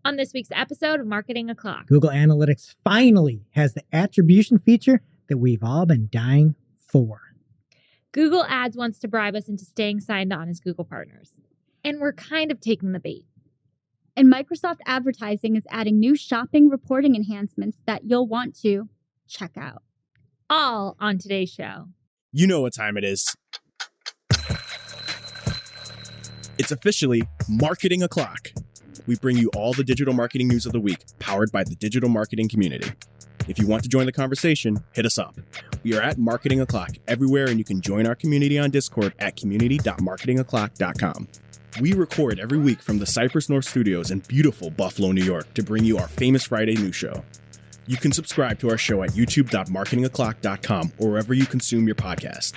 On this week's episode of Marketing O'Clock, Google Analytics finally has the attribution feature that we've all been dying for. Google Ads wants to bribe us into staying signed on as Google partners. And we're kind of taking the bait. And Microsoft Advertising is adding new shopping reporting enhancements that you'll want to check out. All on today's show. You know what time it is. It's officially Marketing O'Clock. We bring you all the digital marketing news of the week, powered by the digital marketing community. If you want to join the conversation, hit us up. We are at Marketing O'Clock everywhere, and you can join our community on Discord at community.marketingoclock.com. We record every week from the Cypress North Studios in beautiful Buffalo, New York, to bring you our famous Friday news show. You can subscribe to our show at youtube.marketingoclock.com or wherever you consume your podcast.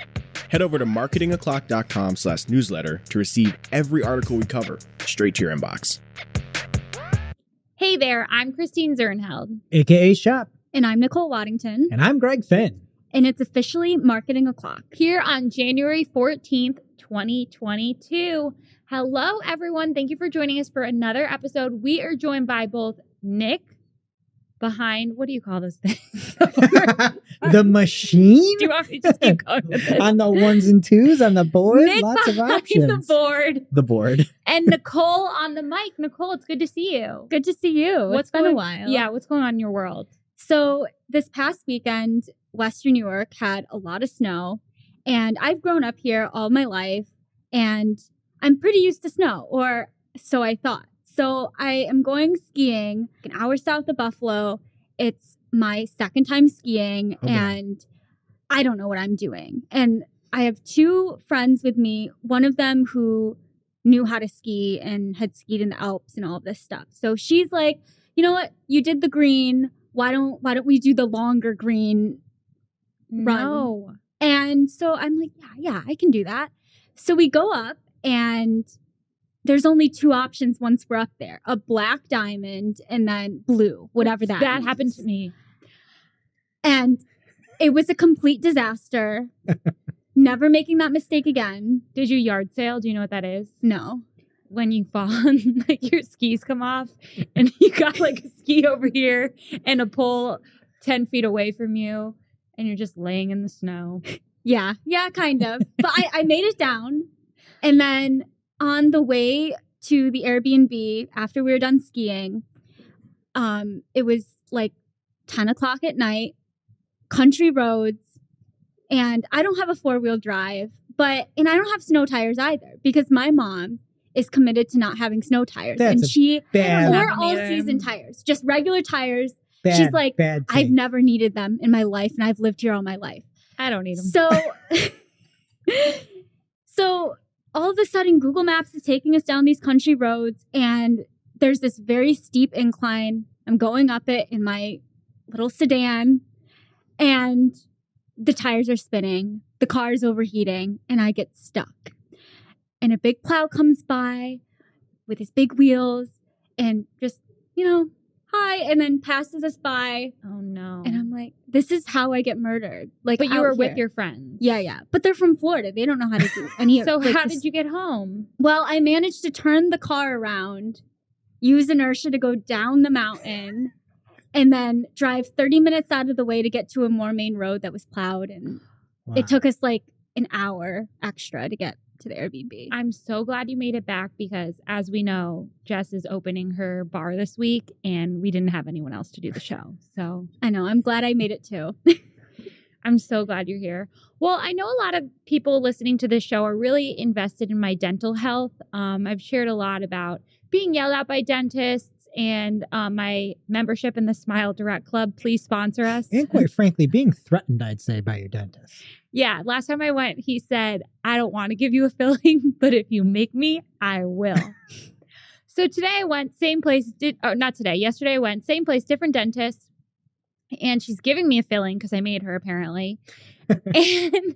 Head over to marketingoclock.com/newsletter to receive every article we cover straight to your inbox. Hey there, I'm Christine Zernheld. AKA Shop. And I'm Nicole Waddington. And I'm Greg Finn. And it's officially Marketing O'Clock. Here on January 14th, 2022. Hello, everyone. Thank you for joining us for another episode. We are joined by both Nick behind, what do you call those things? The machine? Do you want me to just keep going with this? On the ones and twos, on the board, Nick lots of behind options. the board. The board. And Nicole on the mic. Nicole, it's good to see you. Good to see you. It's been a while. Yeah, what's going on in your world? So this past weekend, Western New York had a lot of snow. And I've grown up here all my life. And I'm pretty used to snow, or so I thought. So I am going skiing an hour south of Buffalo. It's my second time skiing, and I don't know what I'm doing. And I have two friends with me, one of them who knew how to ski and had skied in the Alps and all of this stuff. So she's like, you know what? You did the green. Why don't we do the longer green run? No. And so I'm like, yeah, I can do that. So we go up, and there's only two options once we're up there, a black diamond and then blue, whatever that means. Happened to me. And it was a complete disaster. Never making that mistake again. Did you yard sail? Do you know what that is? No. When you fall and like your skis come off and you got like a ski over here and a pole 10 feet away from you and you're just laying in the snow. Yeah, kind of. But I made it down. And then on the way to the Airbnb after we were done skiing, it was like 10 o'clock at night, country roads, and I don't have a 4-wheel drive, and I don't have snow tires either because my mom is committed to not having snow tires. That's and she or all either. season tires, just regular tires. Bad, She's like, bad I've thing. never needed them in my life, and I've lived here all my life. I don't need them. So all of a sudden, Google Maps is taking us down these country roads, and there's this very steep incline. I'm going up it in my little sedan, and the tires are spinning. The car is overheating, and I get stuck. And a big plow comes by with his big wheels and just, hi, and then passes us by. Oh, no. And I'm like, this is how I get murdered. Like, but you were with here. your friends. Yeah. But they're from Florida. They don't know how to do any of it. So how did you get home? Well, I managed to turn the car around, use inertia to go down the mountain, and then drive 30 minutes out of the way to get to a more main road that was plowed. And It took us like an hour extra to get to the Airbnb. I'm so glad you made it back because, as we know, Jess is opening her bar this week, and we didn't have anyone else to do the show. So I know. I'm glad I made it too. I'm so glad you're here. Well, I know a lot of people listening to this show are really invested in my dental health. I've shared a lot about being yelled at by dentists and my membership in the Smile Direct Club. Please sponsor us. And quite frankly, being threatened, I'd say, by your dentist. Yeah, last time I went, he said, I don't want to give you a filling, but if you make me, I will. So today I went, same place, yesterday I went, same place, different dentist. And she's giving me a filling because I made her apparently. And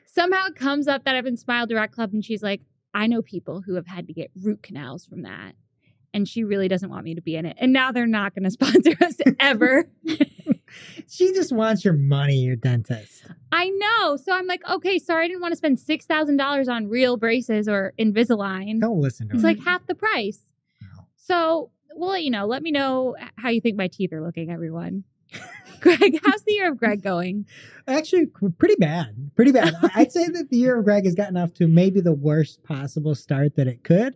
somehow it comes up that I've been Smile Direct Club, and she's like, I know people who have had to get root canals from that. And she really doesn't want me to be in it. And now they're not going to sponsor us ever. She just wants your money, your dentist. I know. So I'm like, okay, sorry, I didn't want to spend $6,000 on real braces or Invisalign. Don't listen to It's her. like half the price. No. So we'll let you know. Let me know how you think my teeth are looking, everyone. Greg, how's the year of Greg going? Actually, pretty bad. Pretty bad. I'd say that the year of Greg has gotten off to maybe the worst possible start that it could.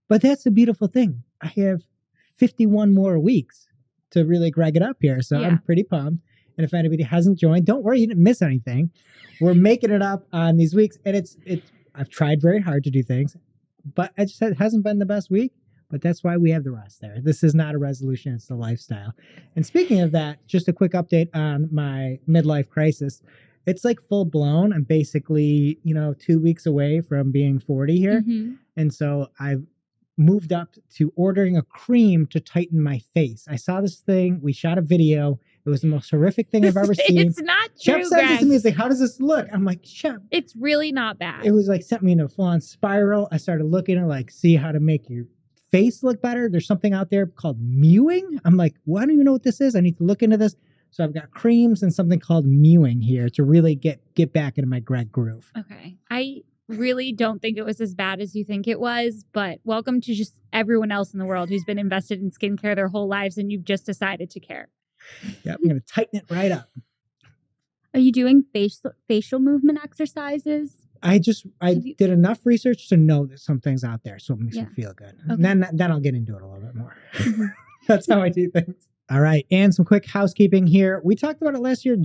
But that's the beautiful thing. I have 51 more weeks to really Greg it up here. So Yeah. I'm pretty pumped. And if anybody hasn't joined, don't worry, you didn't miss anything. We're making it up on these weeks. And I've tried very hard to do things, but it hasn't been the best week. But that's why we have the rest there. This is not a resolution, it's the lifestyle. And speaking of that, just a quick update on my midlife crisis. It's like full blown. I'm basically, 2 weeks away from being 40 here. Mm-hmm. And so I've moved up to ordering a cream to tighten my face. I saw this thing. We shot a video. It was the most horrific thing I've ever seen. It's not Shep true, said this Greg. to me. He's like, how does this look? I'm like, Shep. It's really not bad. It was like sent me in a full-on spiral. I started looking at see how to make your face look better. There's something out there called mewing. I'm like, well, I don't even know what this is. I need to look into this. So I've got creams and something called mewing here to really get back into my Greg groove. Okay. I really don't think it was as bad as you think it was, but welcome to just everyone else in the world who's been invested in skincare their whole lives and you've just decided to care. Yeah, I'm going to tighten it right up. Are you doing facial movement exercises? I did enough research to know that some things out there, so it makes me Yeah. feel good. Okay. Then I'll get into it a little bit more. That's how I do things. All right, and some quick housekeeping here. We talked about it last year.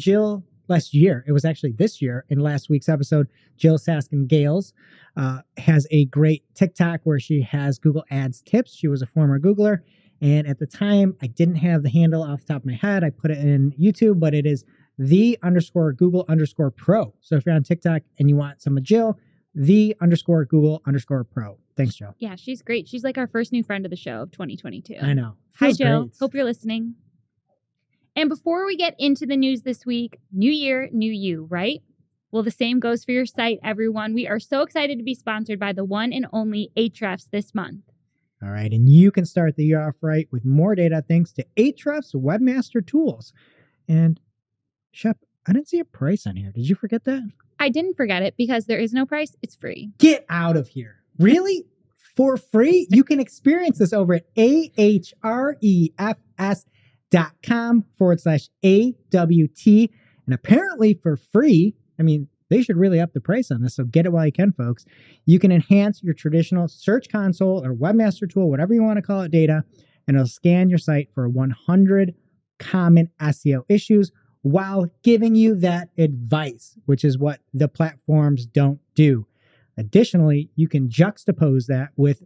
It was actually this year in last week's episode. Jill Saskin-Gales has a great TikTok where she has Google Ads tips. She was a former Googler, and at the time, I didn't have the handle off the top of my head. I put it in YouTube, but it is _Google_Pro. So if you're on TikTok and you want some of Jill, _Google_Pro. Thanks, Jill. Yeah, she's great. She's like our first new friend of the show of 2022. I know. Hi, Feels Jill. great. Hope you're listening. And before we get into the news this week, new year, new you, right? Well, the same goes for your site, everyone. We are so excited to be sponsored by the one and only Ahrefs this month. All right, and you can start the year off right with more data thanks to Ahrefs Webmaster Tools. And Shep, I didn't see a price on here. Did you forget that? I didn't forget it because there is no price. It's free. Get out of here. Really? For free? You can experience this over at ahrefs.com/AWT. And apparently for free, I mean, they should really up the price on this. So get it while you can, folks. You can enhance your traditional Search Console or Webmaster tool, whatever you want to call it, data, and it'll scan your site for 100 common SEO issues while giving you that advice, which is what the platforms don't do. Additionally, you can juxtapose that with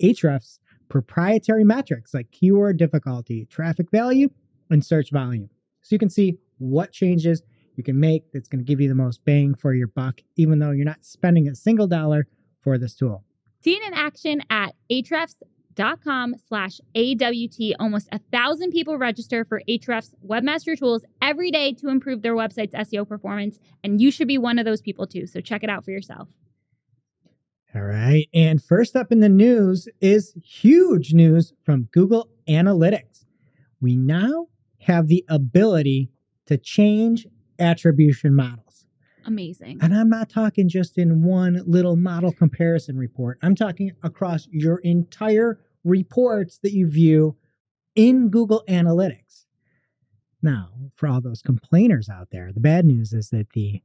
Ahrefs' proprietary metrics like keyword difficulty, traffic value, and search volume. So you can see what changes you can make that's going to give you the most bang for your buck, even though you're not spending a single dollar for this tool. See it in action at ahrefs.com/AWT. Almost 1,000 people register for Ahrefs Webmaster Tools every day to improve their website's SEO performance, and you should be one of those people too. So check it out for yourself. All right. And first up in the news is huge news from Google Analytics. We now have the ability to change attribution models. Amazing. And I'm not talking just in one little model comparison report. I'm talking across your entire reports that you view in Google Analytics. Now, for all those complainers out there, the bad news is that the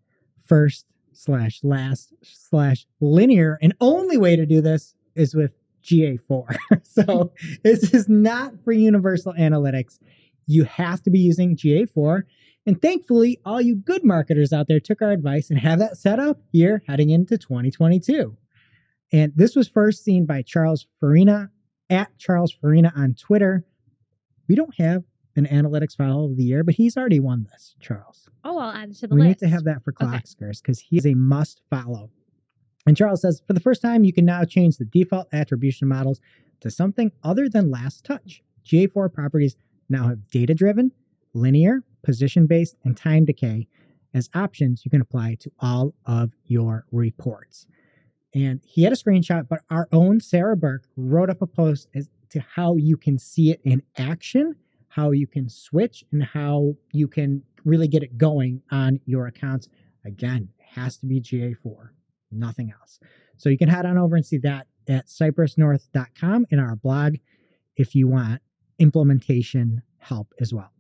first/last/linear and only way to do this is with GA4. So this is not for universal analytics. You have to be using GA4. And thankfully, all you good marketers out there took our advice and have that set up here heading into 2022. And this was first seen by Charles Farina at Charles Farina on Twitter. We don't have an analytics follow of the year, but he's already won this, Charles. Oh, I'll add it to the We list. need to have that for Clockskers because he's a must follow. And Charles says, for the first time, you can now change the default attribution models to something other than last touch. GA4 properties now have data-driven, linear, position-based, and time decay as options you can apply to all of your reports. And he had a screenshot, but our own Sarah Burke wrote up a post as to how you can see it in action, how you can switch, and how you can really get it going on your accounts. Again, it has to be GA4, nothing else. So you can head on over and see that at cypressnorth.com in our blog. if you want implementation help as well.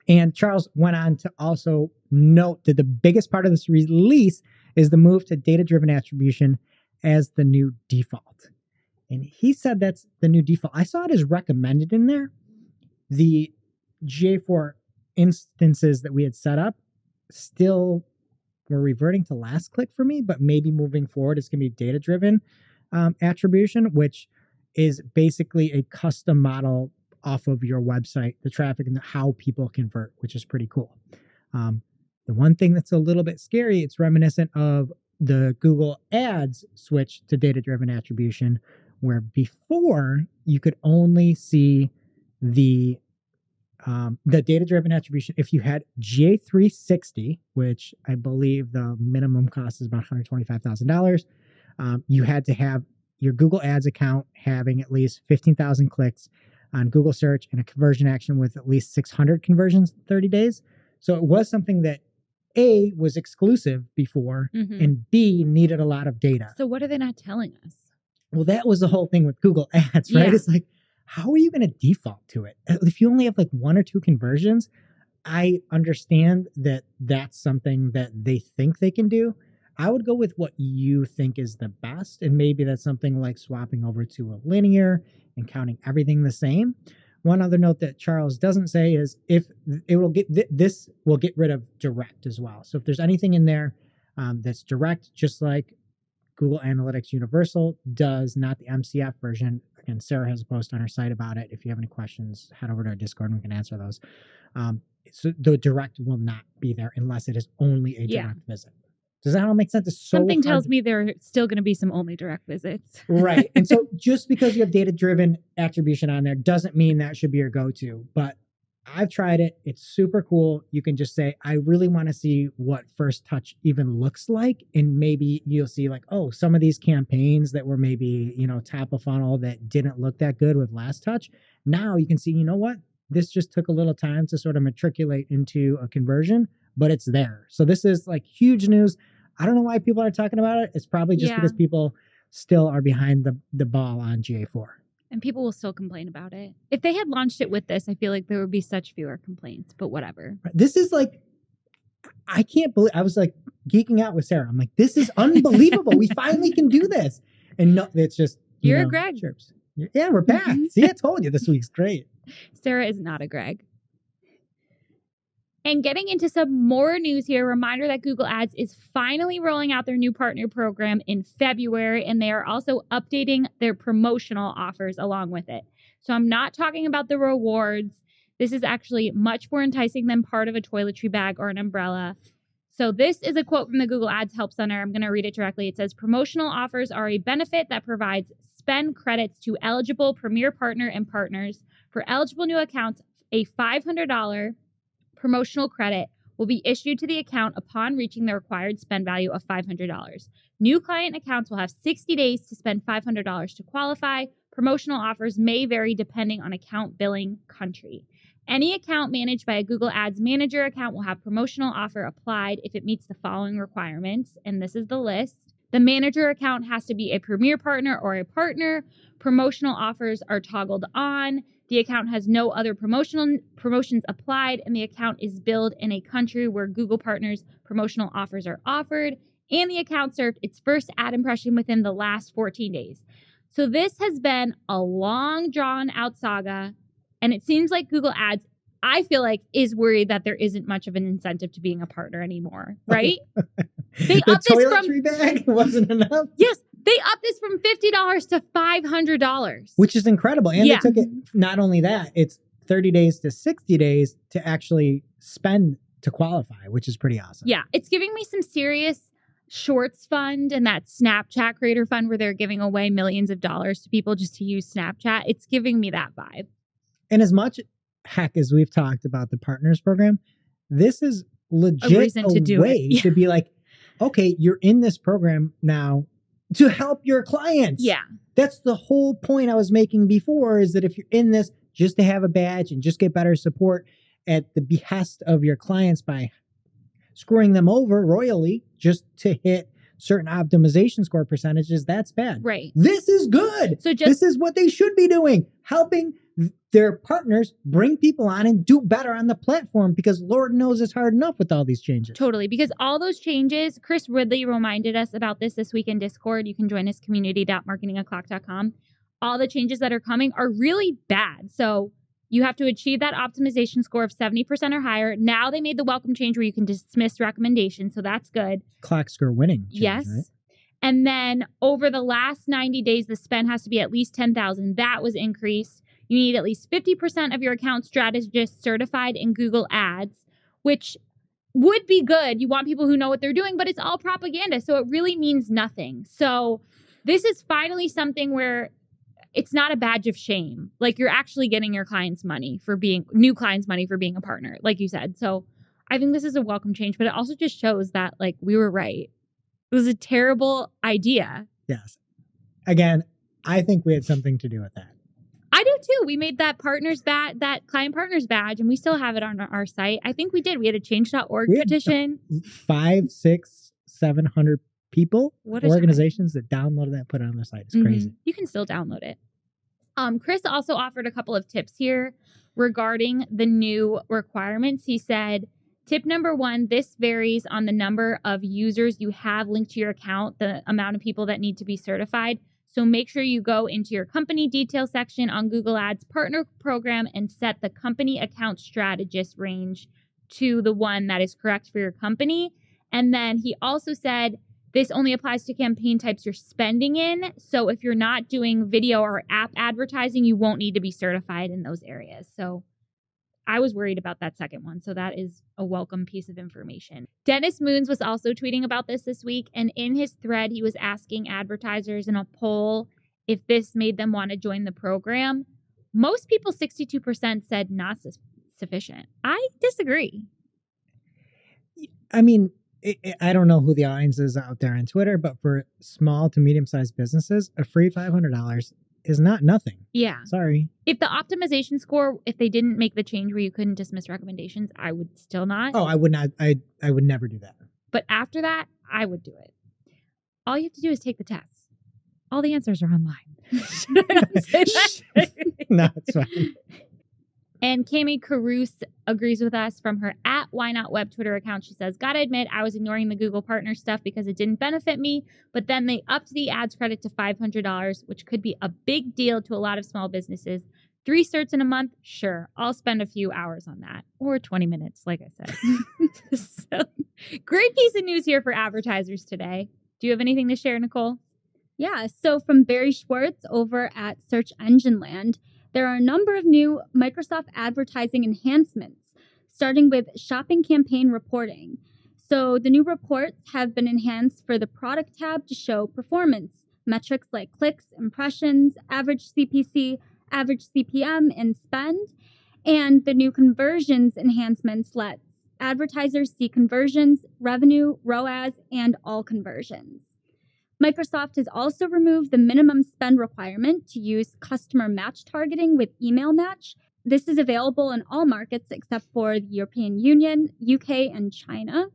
And Charles went on to also note that the biggest part of this release is the move to data-driven attribution as the new default. And he said that's the new default. I saw it as recommended in there. The GA4 instances that we had set up still were reverting to last click for me, but maybe moving forward, it's going to be data-driven attribution, which is basically a custom model off of your website, the traffic and how people convert, which is pretty cool. The one thing that's a little bit scary, it's reminiscent of the Google Ads switch to data-driven attribution, where before you could only see the data-driven attribution if you had GA360, which I believe the minimum cost is about $125,000. You had to have your Google Ads account having at least 15,000 clicks on Google search and a conversion action with at least 600 conversions in 30 days. So it was something that A, was exclusive before, and B, needed a lot of data. So what are they not telling us? Well, that was the whole thing with Google Ads, right? Yeah. It's like, how are you going to default to it? If you only have like 1 or 2 conversions, I understand that that's something that they think they can do. I would go with what you think is the best. And maybe that's something like swapping over to a linear and counting everything the same. One other note that Charles doesn't say is if it will get, this will get rid of direct as well. So if there's anything in there that's direct, just like Google Analytics Universal does, not the MCF version. Again, Sarah has a post on her site about it. If you have any questions, head over to our Discord and we can answer those. So the direct will not be there unless it is only a direct visit. Does that all make sense? It's so Something tells hard me there are still going to be some only direct visits. Right. And so just because you have data-driven attribution on there doesn't mean that should be your go-to. But I've tried it. It's super cool. You can just say, I really want to see what first touch even looks like. And maybe you'll see like, oh, some of these campaigns that were maybe, top of funnel that didn't look that good with last touch. Now you can see, you know what? This just took a little time to sort of matriculate into a conversion, but it's there. So this is like huge news. I don't know why people are talking about it. It's probably just because people still are behind the ball on GA4. And people will still complain about it. If they had launched it with this, I feel like there would be such fewer complaints, but whatever. This is like, I can't believe, I was like geeking out with Sarah. I'm like, this is unbelievable. We finally can do this. And no, it's just, You're a Greg. Chirps. Yeah, we're back. See, I told you this week's great. Sarah is not a Greg. And getting into some more news here, reminder that Google Ads is finally rolling out their new partner program in February, and they are also updating their promotional offers along with it. So I'm not talking about the rewards. This is actually much more enticing than part of a toiletry bag or an umbrella. So this is a quote from the Google Ads Help Center. I'm going to read it directly. It says, promotional offers are a benefit that provides spend credits to eligible Premier Partner and partners. For eligible new accounts, a $500 promotional credit will be issued to the account upon reaching the required spend value of $500. New client accounts will have 60 days to spend $500 to qualify. Promotional offers may vary depending on account billing country. Any account managed by a Google Ads Manager account will have promotional offer applied if it meets the following requirements, and this is the list. The manager account has to be a Premier Partner or a partner. Promotional offers are toggled on. The account has no other promotions applied, and the account is billed in a country where Google Partners promotional offers are offered, and the account served its first ad impression within the last 14 days. So this has been a long, drawn-out saga, and it seems like Google Ads, I feel like, is worried that there isn't much of an incentive to being a partner anymore, right? They upped this toiletry bag wasn't enough? Yes. They upped this from $50 to $500. Which is incredible. And they took it, not only that, it's 30 days to 60 days to actually spend to qualify, which is pretty awesome. Yeah. It's giving me some serious Shorts fund and that Snapchat creator fund where they're giving away millions of dollars to people just to use Snapchat. It's giving me that vibe. And as much heck as we've talked about the partners program, this is legit a reason to do way to be like, okay, you're in this program now to help your clients. Yeah. That's the whole point I was making before, is that if you're in this just to have a badge and just get better support at the behest of your clients by screwing them over royally just to hit certain optimization score percentages, that's bad. Right. This is good. So This is what they should be doing, helping their partners bring people on and do better on the platform, because Lord knows it's hard enough with all these changes. Totally. Because all those changes, Chris Ridley reminded us about this week in Discord. You can join us, community.marketingoclock.com. All the changes that are coming are really bad. So you have to achieve that optimization score of 70% or higher. Now they made the welcome change where you can dismiss recommendations. So that's good. Clock score winning. Change, yes. Right? And then over the last 90 days, the spend has to be at least 10,000. That was increased. You need at least 50% of your account strategists certified in Google Ads, which would be good. You want people who know what they're doing, but it's all propaganda. So it really means nothing. So this is finally something where it's not a badge of shame. Like, you're actually getting your clients money for being a partner, like you said. So I think this is a welcome change, but it also just shows that, like, we were right. It was a terrible idea. Yes. Again, I think we had something to do with that. I do too. We made that that client partners badge, and we still have it on our site. I think we did. We had a change.org petition. 500, 600, 700 people, What a organizations that downloaded that, put it on their site. It's crazy. You can still download it. Chris also offered a couple of tips here regarding the new requirements. He said, tip number 1, this varies on the number of users you have linked to your account, the amount of people that need to be certified. So make sure you go into your company detail section on Google Ads partner program and set the company account strategist range to the one that is correct for your company. And then he also said, this only applies to campaign types you're spending in. So if you're not doing video or app advertising, you won't need to be certified in those areas. So I was worried about that second one. So that is a welcome piece of information. Dennis Moons was also tweeting about this week. And in his thread, he was asking advertisers in a poll if this made them want to join the program. Most people, 62%, said not sufficient. I disagree. I mean, I don't know who the audience is out there on Twitter, but for small to medium-sized businesses, a free $500 is not nothing. Yeah. Sorry. If the optimization score, if they didn't make the change where you couldn't dismiss recommendations, I would still not. Oh, I would not. I would never do that. But after that, I would do it. All you have to do is take the test. All the answers are online. Should I not say that? No, it's fine. And Cami Caruso agrees with us from her @WhyNotWeb Twitter account. She says, gotta admit, I was ignoring the Google partner stuff because it didn't benefit me, but then they upped the ads credit to $500, which could be a big deal to a lot of small businesses. 3 certs in a month? Sure, I'll spend a few hours on that. Or 20 minutes, like I said. So, great piece of news here for advertisers today. Do you have anything to share, Nicole? Yeah, so from Barry Schwartz over at Search Engine Land, there are a number of new Microsoft advertising enhancements, starting with shopping campaign reporting. So the new reports have been enhanced for the product tab to show performance metrics like clicks, impressions, average CPC, average CPM, and spend. And the new conversions enhancements let advertisers see conversions, revenue, ROAS, and all conversions. Microsoft has also removed the minimum spend requirement to use customer match targeting with email match. This is available in all markets except for the European Union, UK, and China.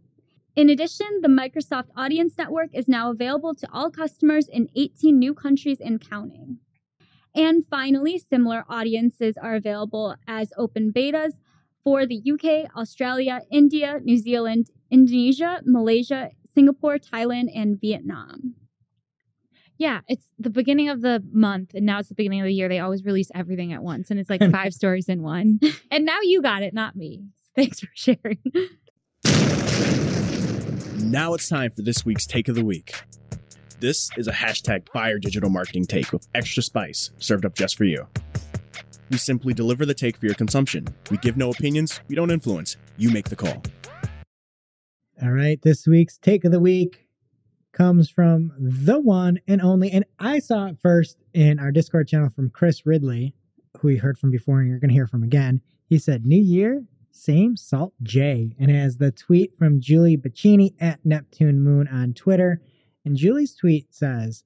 In addition, the Microsoft Audience Network is now available to all customers in 18 new countries and counting. And finally, similar audiences are available as open betas for the UK, Australia, India, New Zealand, Indonesia, Malaysia, Singapore, Thailand, and Vietnam. Yeah, it's the beginning of the month, and now it's the beginning of the year. They always release everything at once, and it's like 5 stories in one. And now you got it, not me. Thanks for sharing. Now it's time for this week's Take of the Week. This is a hashtag fire digital marketing take with extra spice served up just for you. We simply deliver the take for your consumption. We give no opinions. We don't influence. You make the call. All right, this week's Take of the Week comes from the one and only, and I saw it first in our Discord channel from Chris Ridley, who we heard from before and you're going to hear from again. He said, New Year, same Salt J, and has the tweet from Julie Bacchini at Neptune Moon on Twitter. And Julie's tweet says,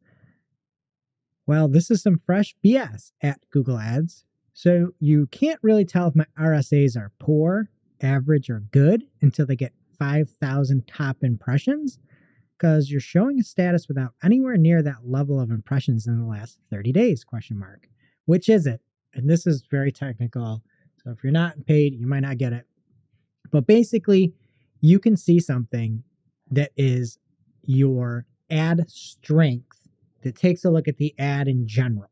well, this is some fresh BS at Google Ads. So you can't really tell if my RSAs are poor, average, or good until they get 5,000 top impressions. because you're showing a status without anywhere near that level of impressions in the last 30 days, ? Which is it? And this is very technical. So if you're not paid, you might not get it. But basically, you can see something that is your ad strength that takes a look at the ad in general.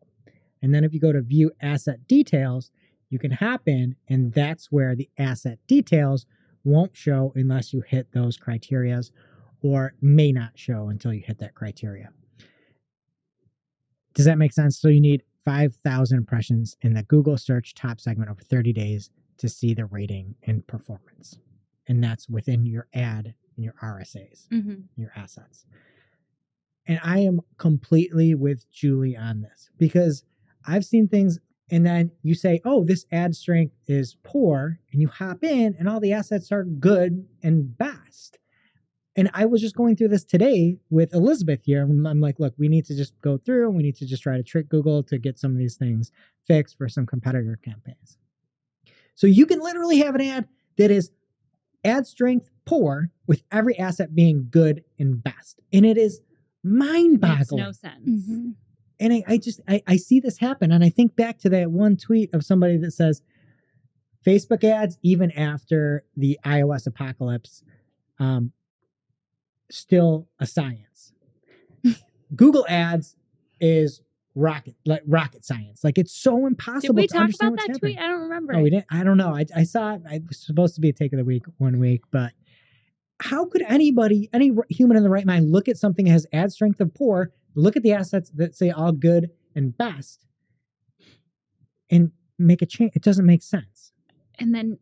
And then if you go to view asset details, you can hop in, and that's where the asset details won't show unless you hit those criterias, or may not show until you hit that criteria. Does that make sense? So you need 5,000 impressions in the Google search top segment over 30 days to see the rating and performance. And that's within your ad and your RSAs, your assets. And I am completely with Julie on this, because I've seen things, and then you say, oh, this ad strength is poor, and you hop in and all the assets are good and best. And I was just going through this today with Elizabeth here. And I'm like, look, we need to just go through and we need to just try to trick Google to get some of these things fixed for some competitor campaigns. So you can literally have an ad that is ad strength poor with every asset being good and best. And it is mind-boggling. Makes no sense. And I see this happen. And I think back to that one tweet of somebody that says, Facebook ads, even after the iOS apocalypse, still a science. Google ads is rocket science. Like, it's so impossible. Did we to talk understand about that what's tweet? happening. I don't remember. Oh, we didn't. I don't know. I saw it. It was supposed to be a take of the week one week, but how could anybody, any human in the right mind, look at something that has ad strength of poor, look at the assets that say all good and best, and make a change? It doesn't make sense. And then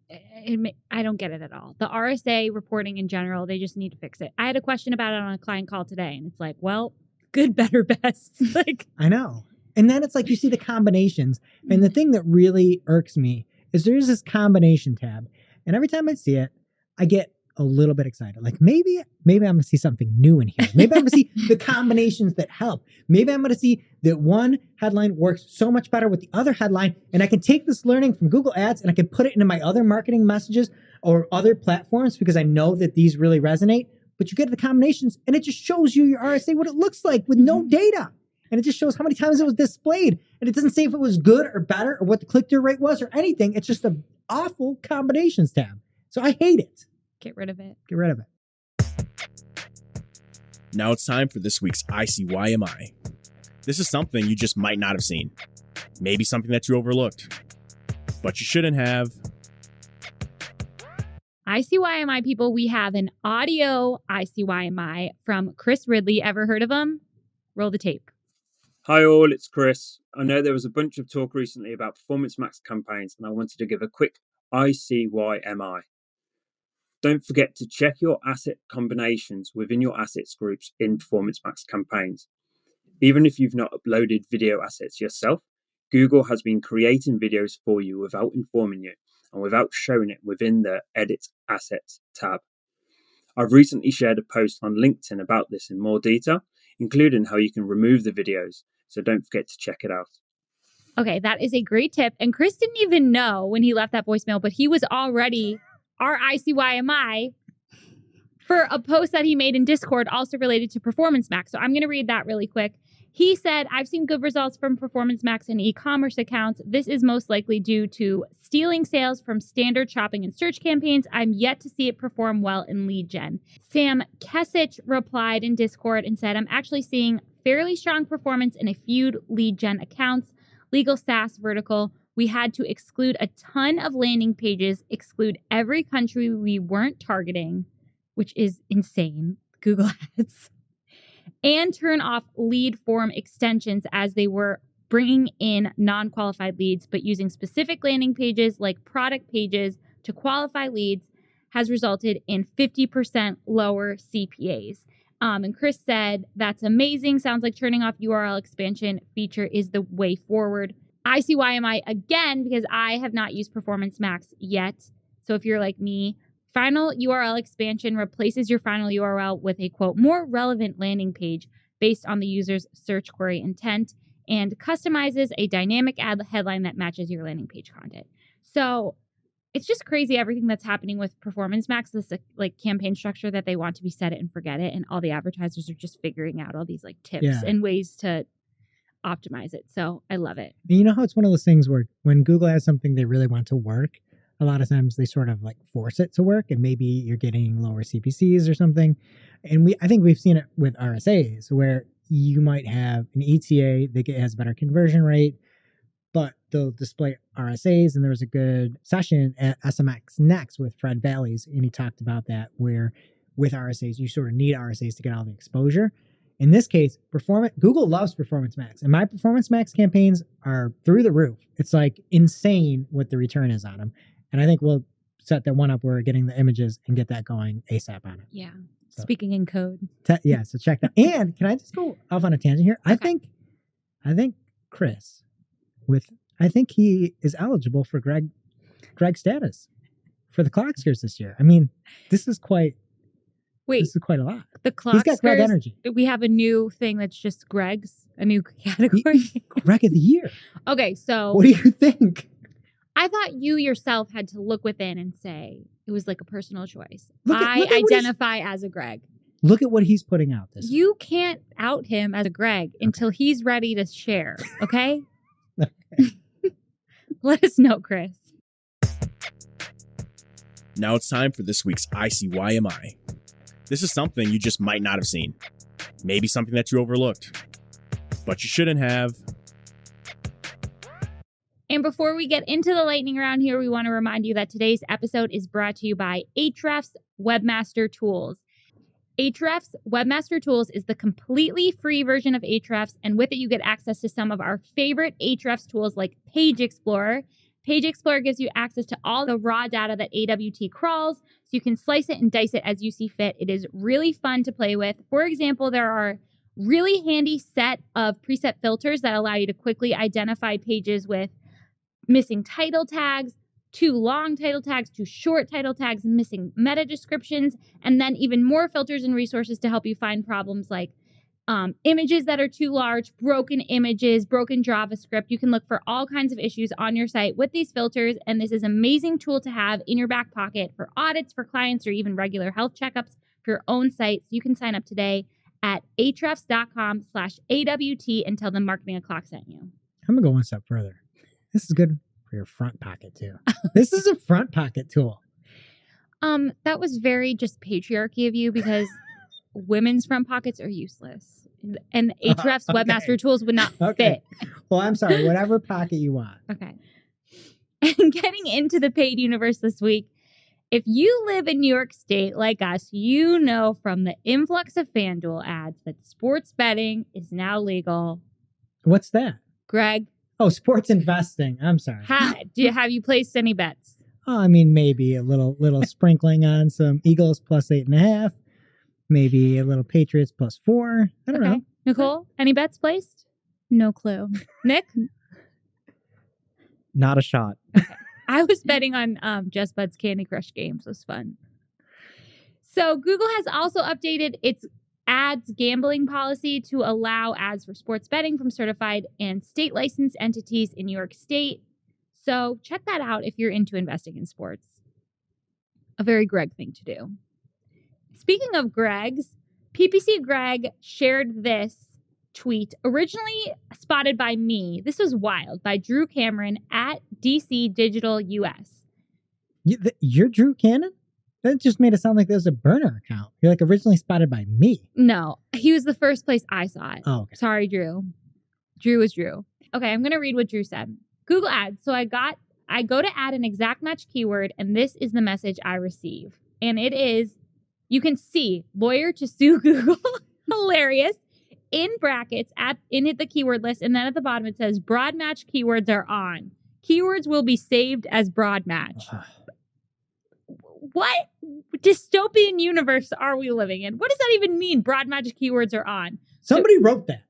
I don't get it at all. The RSA reporting in general, they just need to fix it. I had a question about it on a client call today, and it's like, well, good, better, best. Like, I know. And then it's like you see the combinations. And the thing that really irks me is there's this combination tab. And every time I see it, I get a little bit excited. Like, maybe I'm going to see something new in here. Maybe I'm going to see the combinations that help. Maybe I'm going to see that one headline works so much better with the other headline, and I can take this learning from Google Ads and I can put it into my other marketing messages or other platforms, because I know that these really resonate. But you get the combinations and it just shows you your RSA, what it looks like with no data. And it just shows how many times it was displayed. And it doesn't say if it was good or better or what the click-through rate was or anything. It's just an awful combinations tab. So I hate it. get rid of it. Get rid of it. Now it's time for this week's ICYMI. This is something you just might not have seen. Maybe something that you overlooked, but you shouldn't have. ICYMI people, we have an audio ICYMI from Chris Ridley. Ever heard of him? Roll the tape. Hi all, it's Chris. I know there was a bunch of talk recently about Performance Max campaigns, and I wanted to give a quick ICYMI. Don't forget to check your asset combinations within your assets groups in Performance Max campaigns. Even if you've not uploaded video assets yourself, Google has been creating videos for you without informing you and without showing it within the Edit Assets tab. I've recently shared a post on LinkedIn about this in more detail, including how you can remove the videos, so don't forget to check it out. Okay, that is a great tip. And Chris didn't even know when he left that voicemail, but he was already our ICYMI for a post that he made in Discord also related to Performance Max. So I'm going to read that really quick. He said, I've seen good results from Performance Max and e-commerce accounts. This is most likely due to stealing sales from standard shopping and search campaigns. I'm yet to see it perform well in lead gen. Sam Kesich replied in Discord and said, I'm actually seeing fairly strong performance in a few lead gen accounts. Legal SaaS vertical, we had to exclude a ton of landing pages, exclude every country we weren't targeting, which is insane, Google Ads, and turn off lead form extensions as they were bringing in non-qualified leads, but using specific landing pages like product pages to qualify leads has resulted in 50% lower CPAs. And Chris said, that's amazing. Sounds like turning off URL expansion feature is the way forward. ICYMI again, because I have not used Performance Max yet. So if you're like me, final URL expansion replaces your final URL with a, quote, more relevant landing page based on the user's search query intent and customizes a dynamic ad headline that matches your landing page content. So it's just crazy everything that's happening with Performance Max, this like campaign structure that they want to be set it and forget it. And all the advertisers are just figuring out all these like tips and ways to optimize it. So I love it. You know how it's one of those things where when Google has something they really want to work, a lot of times they sort of like force it to work, and maybe you're getting lower CPCs or something. And I think we've seen it with RSAs where you might have an ETA that has better conversion rate, but they'll display RSAs. And there was a good session at SMX Next with Fred Valleys, and he talked about that, where with RSAs, you sort of need RSAs to get all the exposure. In this case, Google loves Performance Max, and my Performance Max campaigns are through the roof. It's like insane what the return is on them. And I think we'll set that one up where we're getting the images and get that going ASAP on it. Yeah. So, speaking in code. So check that. And can I just go off on a tangent here? Okay. I think Chris, I think he is eligible for Greg status for the Clockskers this year. I mean, this is quite a lot. The Clockskers, he's got Greg energy. We have a new thing that's just Greg's, a new category. Greg of the year. Okay, so what do you think? I thought you yourself had to look within and say it was like a personal choice. Look at identify as a Greg. Look at what he's putting out this week. You can't out him as a Greg until he's ready to share, okay? Let us know, Chris. Now it's time for this week's ICYMI. This is something you just might not have seen. Maybe something that you overlooked. But you shouldn't have. And before we get into the lightning round here, we want to remind you that today's episode is brought to you by Ahrefs Webmaster Tools. Ahrefs Webmaster Tools is the completely free version of Ahrefs, and with it you get access to some of our favorite Ahrefs tools like Page Explorer. Page Explorer gives you access to all the raw data that AWT crawls, so you can slice it and dice it as you see fit. It is really fun to play with. For example, there are really handy set of preset filters that allow you to quickly identify pages with missing title tags, too long title tags, too short title tags, missing meta descriptions, and then even more filters and resources to help you find problems like images that are too large, broken images, broken JavaScript. You can look for all kinds of issues on your site with these filters, and this is an amazing tool to have in your back pocket for audits, for clients, or even regular health checkups for your own site. So you can sign up today at ahrefs.com/AWT and tell them Marketing O'Clock sent you. I'm going to go one step further. This is good for your front pocket too. This is a front pocket tool. That was very just patriarchy of you, because women's front pockets are useless. And Ahrefs Webmaster Tools would not fit. Well, I'm sorry. Whatever pocket you want. Okay. And getting into the paid universe this week, if you live in New York State like us, you know from the influx of FanDuel ads that sports betting is now legal. What's that? Greg? Oh, sports investing. I'm sorry. Have you placed any bets? Oh, I mean, maybe a little sprinkling on some Eagles plus 8.5. Maybe a little Patriots plus 4. I don't know. Nicole, any bets placed? No clue. Nick? Not a shot. I was betting on Just Bud's Candy Crush games. It was fun. So Google has also updated its ads gambling policy to allow ads for sports betting from certified and state licensed entities in New York State. So check that out if you're into investing in sports. A very Greg thing to do. Speaking of Gregs, PPC Greg shared this tweet, originally spotted by me. This was wild, by Drew Cameron at DC Digital US. You're Drew Cannon? That just made it sound like there's a burner account. You're like originally spotted by me. No, he was the first place I saw it. Oh, okay. Sorry, Drew. Drew was Drew. Okay, I'm going to read what Drew said. Google Ads. So I go to add an exact match keyword, and this is the message I receive. And it is, you can see, lawyer to sue Google. Hilarious. In brackets, in the keyword list, and then at the bottom it says, broad match keywords are on. Keywords will be saved as broad match. What dystopian universe are we living in? What does that even mean? Broad match keywords are on. Somebody wrote that.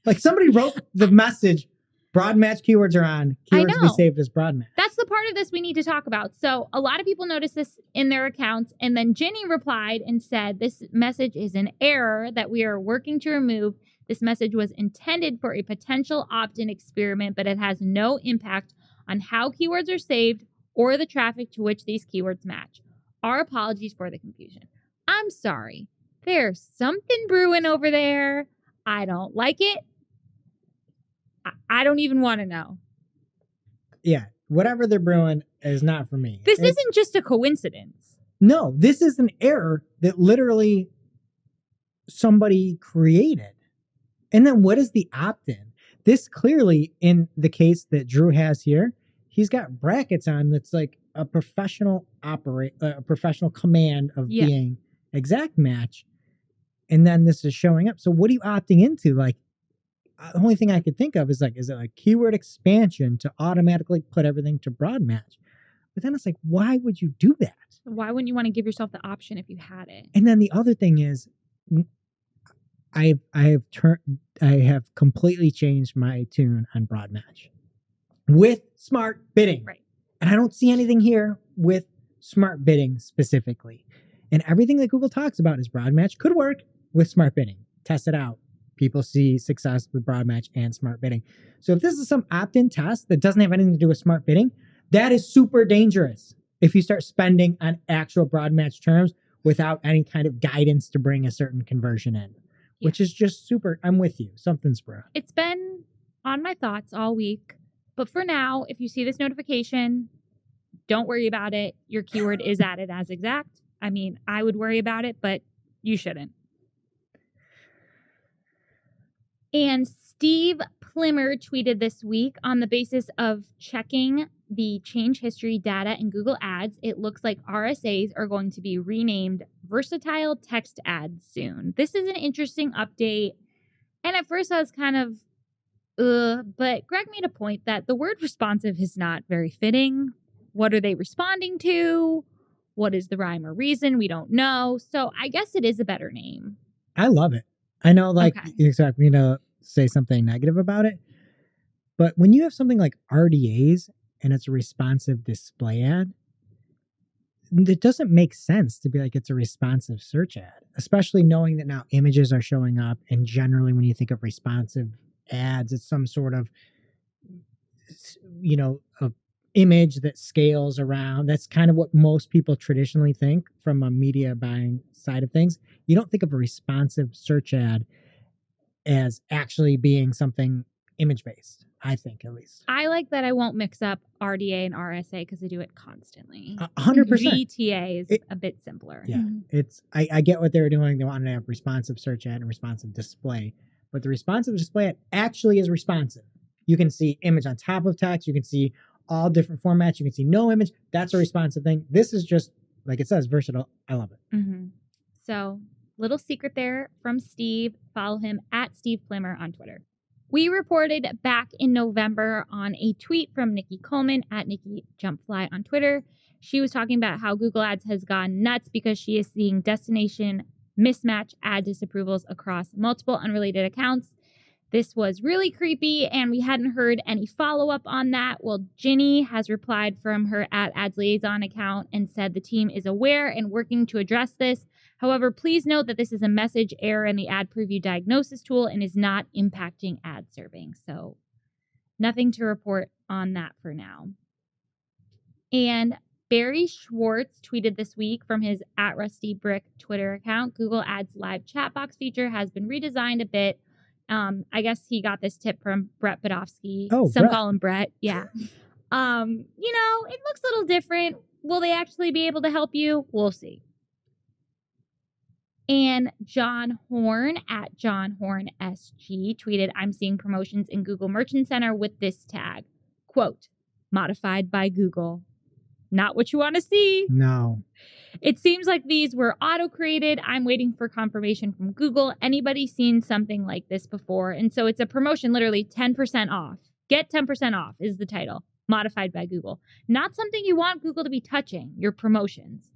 Like somebody wrote the message, broad match keywords are on. Keywords will be saved as broad match. That's the part of this we need to talk about. So a lot of people noticed this in their accounts. And then Ginny replied and said, this message is an error that we are working to remove. This message was intended for a potential opt-in experiment, but it has no impact on how keywords are saved or the traffic to which these keywords match. Our apologies for the confusion. I'm sorry. There's something brewing over there. I don't like it. I don't even want to know. Yeah, whatever they're brewing is not for me. This isn't just a coincidence. No, this is an error that literally somebody created. And then what is the opt-in? This clearly, in the case that Drew has here, he's got brackets on that's like a professional a professional command of being exact match. And then this is showing up. So what are you opting into? Like, the only thing I could think of is it like keyword expansion to automatically put everything to broad match? But then it's like, why would you do that? Why wouldn't you want to give yourself the option if you had it? And then the other thing is, I have completely changed my tune on broad match with smart bidding. Right. And I don't see anything here with smart bidding specifically. And everything that Google talks about is broad match could work with smart bidding. Test it out. People see success with broad match and smart bidding. So if this is some opt-in test that doesn't have anything to do with smart bidding, that is super dangerous. If you start spending on actual broad match terms without any kind of guidance to bring a certain conversion in, which is just super. I'm with you. Something's brewing. It's been on my thoughts all week. But for now, if you see this notification, don't worry about it. Your keyword is added as exact. I mean, I would worry about it, but you shouldn't. And Steve Plimmer tweeted this week, on the basis of checking the change history data in Google Ads, it looks like RSAs are going to be renamed Versatile Text Ads soon. This is an interesting update. And at first I was kind of, but Greg made a point that the word responsive is not very fitting. What are they responding to? What is the rhyme or reason? We don't know. So I guess it is a better name. I love it. I know, you expect me to say something negative about it, but when you have something like RDAs and it's a responsive display ad, it doesn't make sense to be like it's a responsive search ad, especially knowing that now images are showing up. And generally, when you think of responsive ads, it's some sort of, a image that scales around. That's kind of what most people traditionally think from a media buying side of things. You don't think of a responsive search ad as actually being something image-based, I think, at least. I like that I won't mix up RDA and RSA because I do it constantly. 100%. VTA is a bit simpler. Yeah, I get what they were doing. They wanted to have responsive search ad and responsive display, but the responsive display ad actually is responsive. You can see image on top of text. You can see all different formats. You can see no image. That's a responsive thing. This is just, like it says, versatile. I love it. Mm-hmm. So, little secret there from Steve. Follow him at Steve Plimmer on Twitter. We reported back in November on a tweet from Nikki Coleman at Nikki Jumpfly on Twitter. She was talking about how Google Ads has gone nuts because she is seeing destination mismatch ad disapprovals across multiple unrelated accounts. This was really creepy, and we hadn't heard any follow-up on that. Well, Ginny has replied from her @Ads Liaison account and said the team is aware and working to address this. However, please note that this is a message error in the ad preview diagnosis tool and is not impacting ad serving. So nothing to report on that for now. And Barry Schwartz tweeted this week from his @RustyBrick Twitter account, Google Ads live chat box feature has been redesigned a bit. I guess he got this tip from Brett Podofsky. Some Brett. call him Brett. Yeah. It looks a little different. Will they actually be able to help you? We'll see. And John Horn at JohnHornSG tweeted, I'm seeing promotions in Google Merchant Center with this tag. Quote, modified by Google. Not what you want to see. No. It seems like these were auto-created. I'm waiting for confirmation from Google. Anybody seen something like this before? And so it's a promotion, literally 10% off. Get 10% off is the title. Modified by Google. Not something you want Google to be touching, your promotions.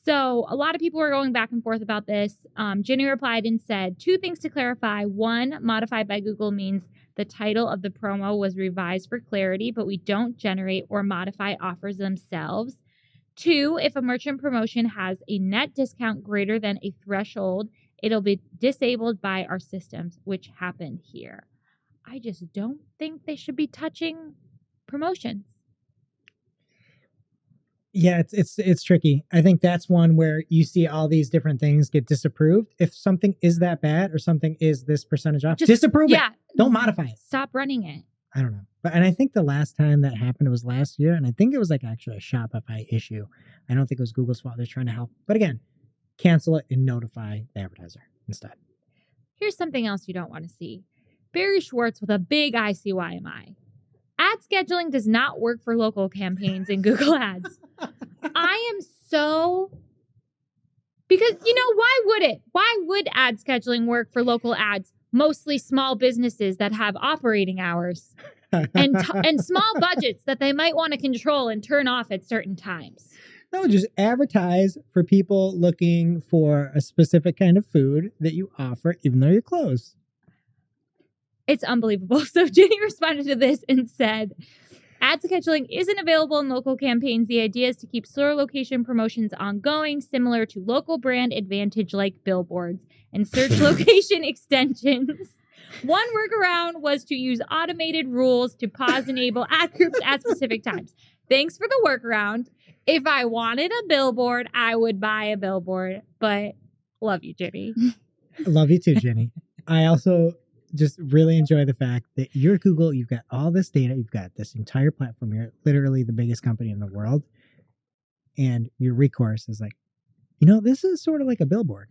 So a lot of people were going back and forth about this. Ginny replied and said, 2 things to clarify. 1, modified by Google means the title of the promo was revised for clarity, but we don't generate or modify offers themselves. 2, if a merchant promotion has a net discount greater than a threshold, it'll be disabled by our systems, which happened here. I just don't think they should be touching promotions. Yeah, it's tricky. I think that's one where you see all these different things get disapproved. If something is that bad or something is this percentage off, disapprove it. Don't modify it. Stop running it. I don't know. And I think the last time that happened was last year, and I think it was like actually a Shopify issue. I don't think it was Google's fault. They're trying to help. But again, cancel it and notify the advertiser instead. Here's something else you don't want to see. Barry Schwartz with a big ICYMI. Ad scheduling does not work for local campaigns in Google Ads. I am so... Because, why would it? Why would ad scheduling work for local ads? Mostly small businesses that have operating hours and small budgets that they might want to control and turn off at certain times. No, just advertise for people looking for a specific kind of food that you offer, even though you're closed. It's unbelievable. So Ginny responded to this and said, ad scheduling isn't available in local campaigns. The idea is to keep store location promotions ongoing, similar to local brand advantage like billboards and search location extensions. One workaround was to use automated rules to pause enable ad groups at specific times. Thanks for the workaround. If I wanted a billboard, I would buy a billboard. But love you, Ginny. Love you too, Ginny. I also just really enjoy the fact that you're Google, you've got all this data, you've got this entire platform, you're literally the biggest company in the world, and your recourse is like, this is sort of like a billboard.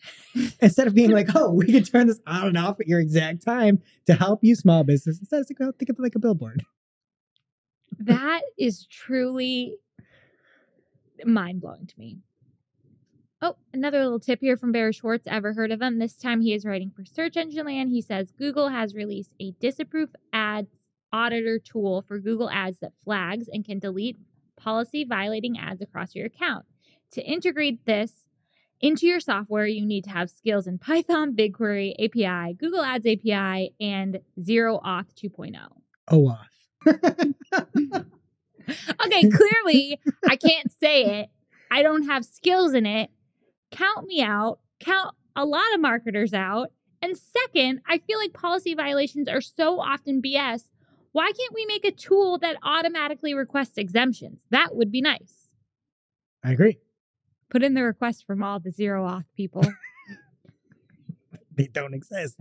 Instead of being like, oh, we can turn this on and off at your exact time to help you small business, instead it's like, think of it like a billboard. That is truly mind-blowing to me. Oh, another little tip here from Barry Schwartz. Ever heard of him? This time he is writing for Search Engine Land. He says Google has released a disapproved ads auditor tool for Google Ads that flags and can delete policy violating ads across your account. To integrate this into your software, you need to have skills in Python, BigQuery, API, Google Ads API, and ZeroAuth 2.0. OAuth. Okay, clearly I can't say it. I don't have skills in it. Count me out. Count a lot of marketers out. And second, I feel like policy violations are so often BS. Why can't we make a tool that automatically requests exemptions? That would be nice. I agree. Put in the request from all the ZeroAuth people. They don't exist.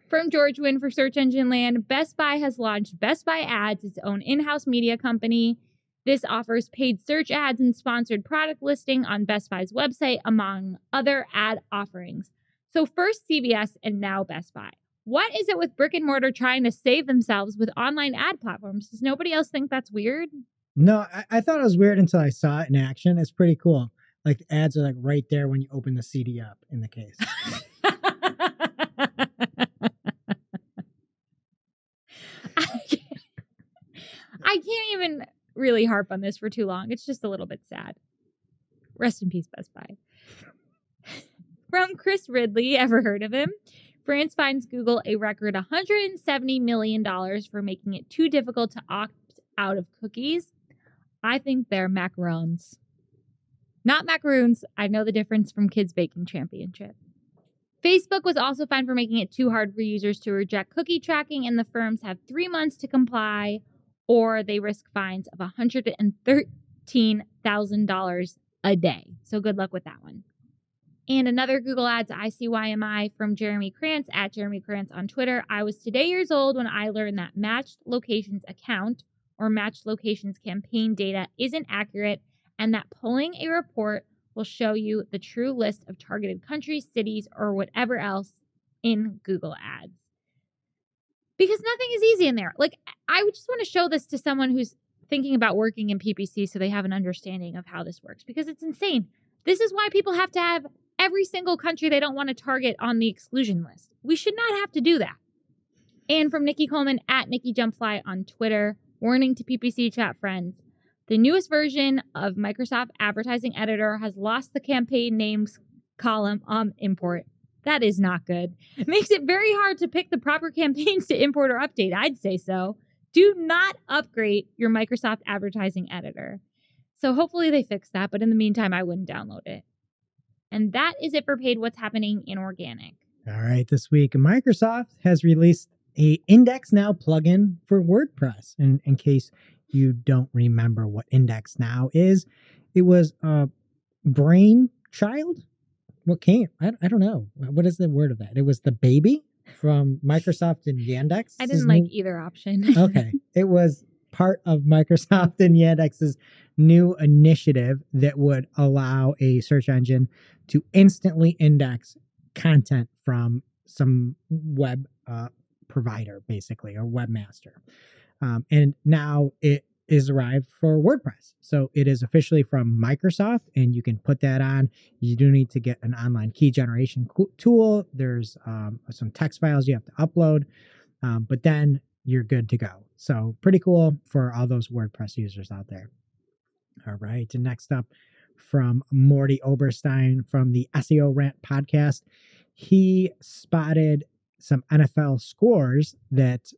From George Wynn for Search Engine Land, Best Buy has launched Best Buy Ads, its own in-house media company. This offers paid search ads and sponsored product listing on Best Buy's website, among other ad offerings. So first CVS and now Best Buy. What is it with brick and mortar trying to save themselves with online ad platforms? Does nobody else think that's weird? No, I thought it was weird until I saw it in action. It's pretty cool. Like the ads are like right there when you open the CD up in the case. I can't even really harp on this for too long. It's just a little bit sad. Rest in peace, Best Buy. From Chris Ridley, ever heard of him? France fines Google a record $170 million for making it too difficult to opt out of cookies. I think they're macarons. Not macaroons. I know the difference from Kids Baking Championship. Facebook was also fined for making it too hard for users to reject cookie tracking, and the firms have 3 months to comply, or they risk fines of $113,000 a day. So good luck with that one. And another Google Ads ICYMI from Jeremy Krantz at Jeremy Krantz on Twitter. I was today years old when I learned that matched locations account or matched locations campaign data isn't accurate, and that pulling a report will show you the true list of targeted countries, cities, or whatever else in Google Ads. Because nothing is easy in there. Like, I would just want to show this to someone who's thinking about working in PPC so they have an understanding of how this works, because it's insane. This is why people have to have every single country they don't want to target on the exclusion list. We should not have to do that. And from Nikki Coleman at Nikki Jumpfly on Twitter, warning to PPC chat friends. The newest version of Microsoft Advertising Editor has lost the campaign names column on import. That is not good. It makes it very hard to pick the proper campaigns to import or update. I'd say so. Do not upgrade your Microsoft Advertising Editor. So hopefully they fix that, but in the meantime, I wouldn't download it. And that is it for Paid What's Happening in Organic. All right, this week, Microsoft has released a Index Now plugin for WordPress. And in case you don't remember what Index Now is, it was a brainchild. What came? I don't know. What is the word of that? It was the baby from Microsoft and Yandex. I didn't like either option. Okay. It was part of Microsoft and Yandex's new initiative that would allow a search engine to instantly index content from some web provider, basically, or webmaster. And now it is arrived for WordPress. So it is officially from Microsoft, and you can put that on. You do need to get an online key generation tool. There's some text files you have to upload, but then you're good to go. So pretty cool for all those WordPress users out there. All right. And next up, from Morty Oberstein from the SEO Rant podcast, he spotted some NFL scores that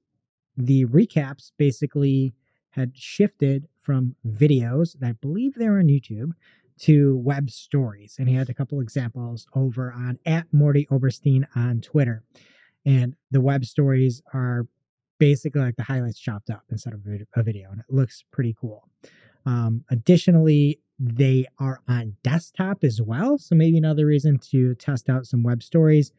the recaps basically had shifted from videos that I believe they were on YouTube to web stories. And he had a couple examples over on @MortyOberstein on Twitter. And the web stories are basically like the highlights chopped up instead of a video. And it looks pretty cool. Additionally, they are on desktop as well. So maybe another reason to test out some web stories.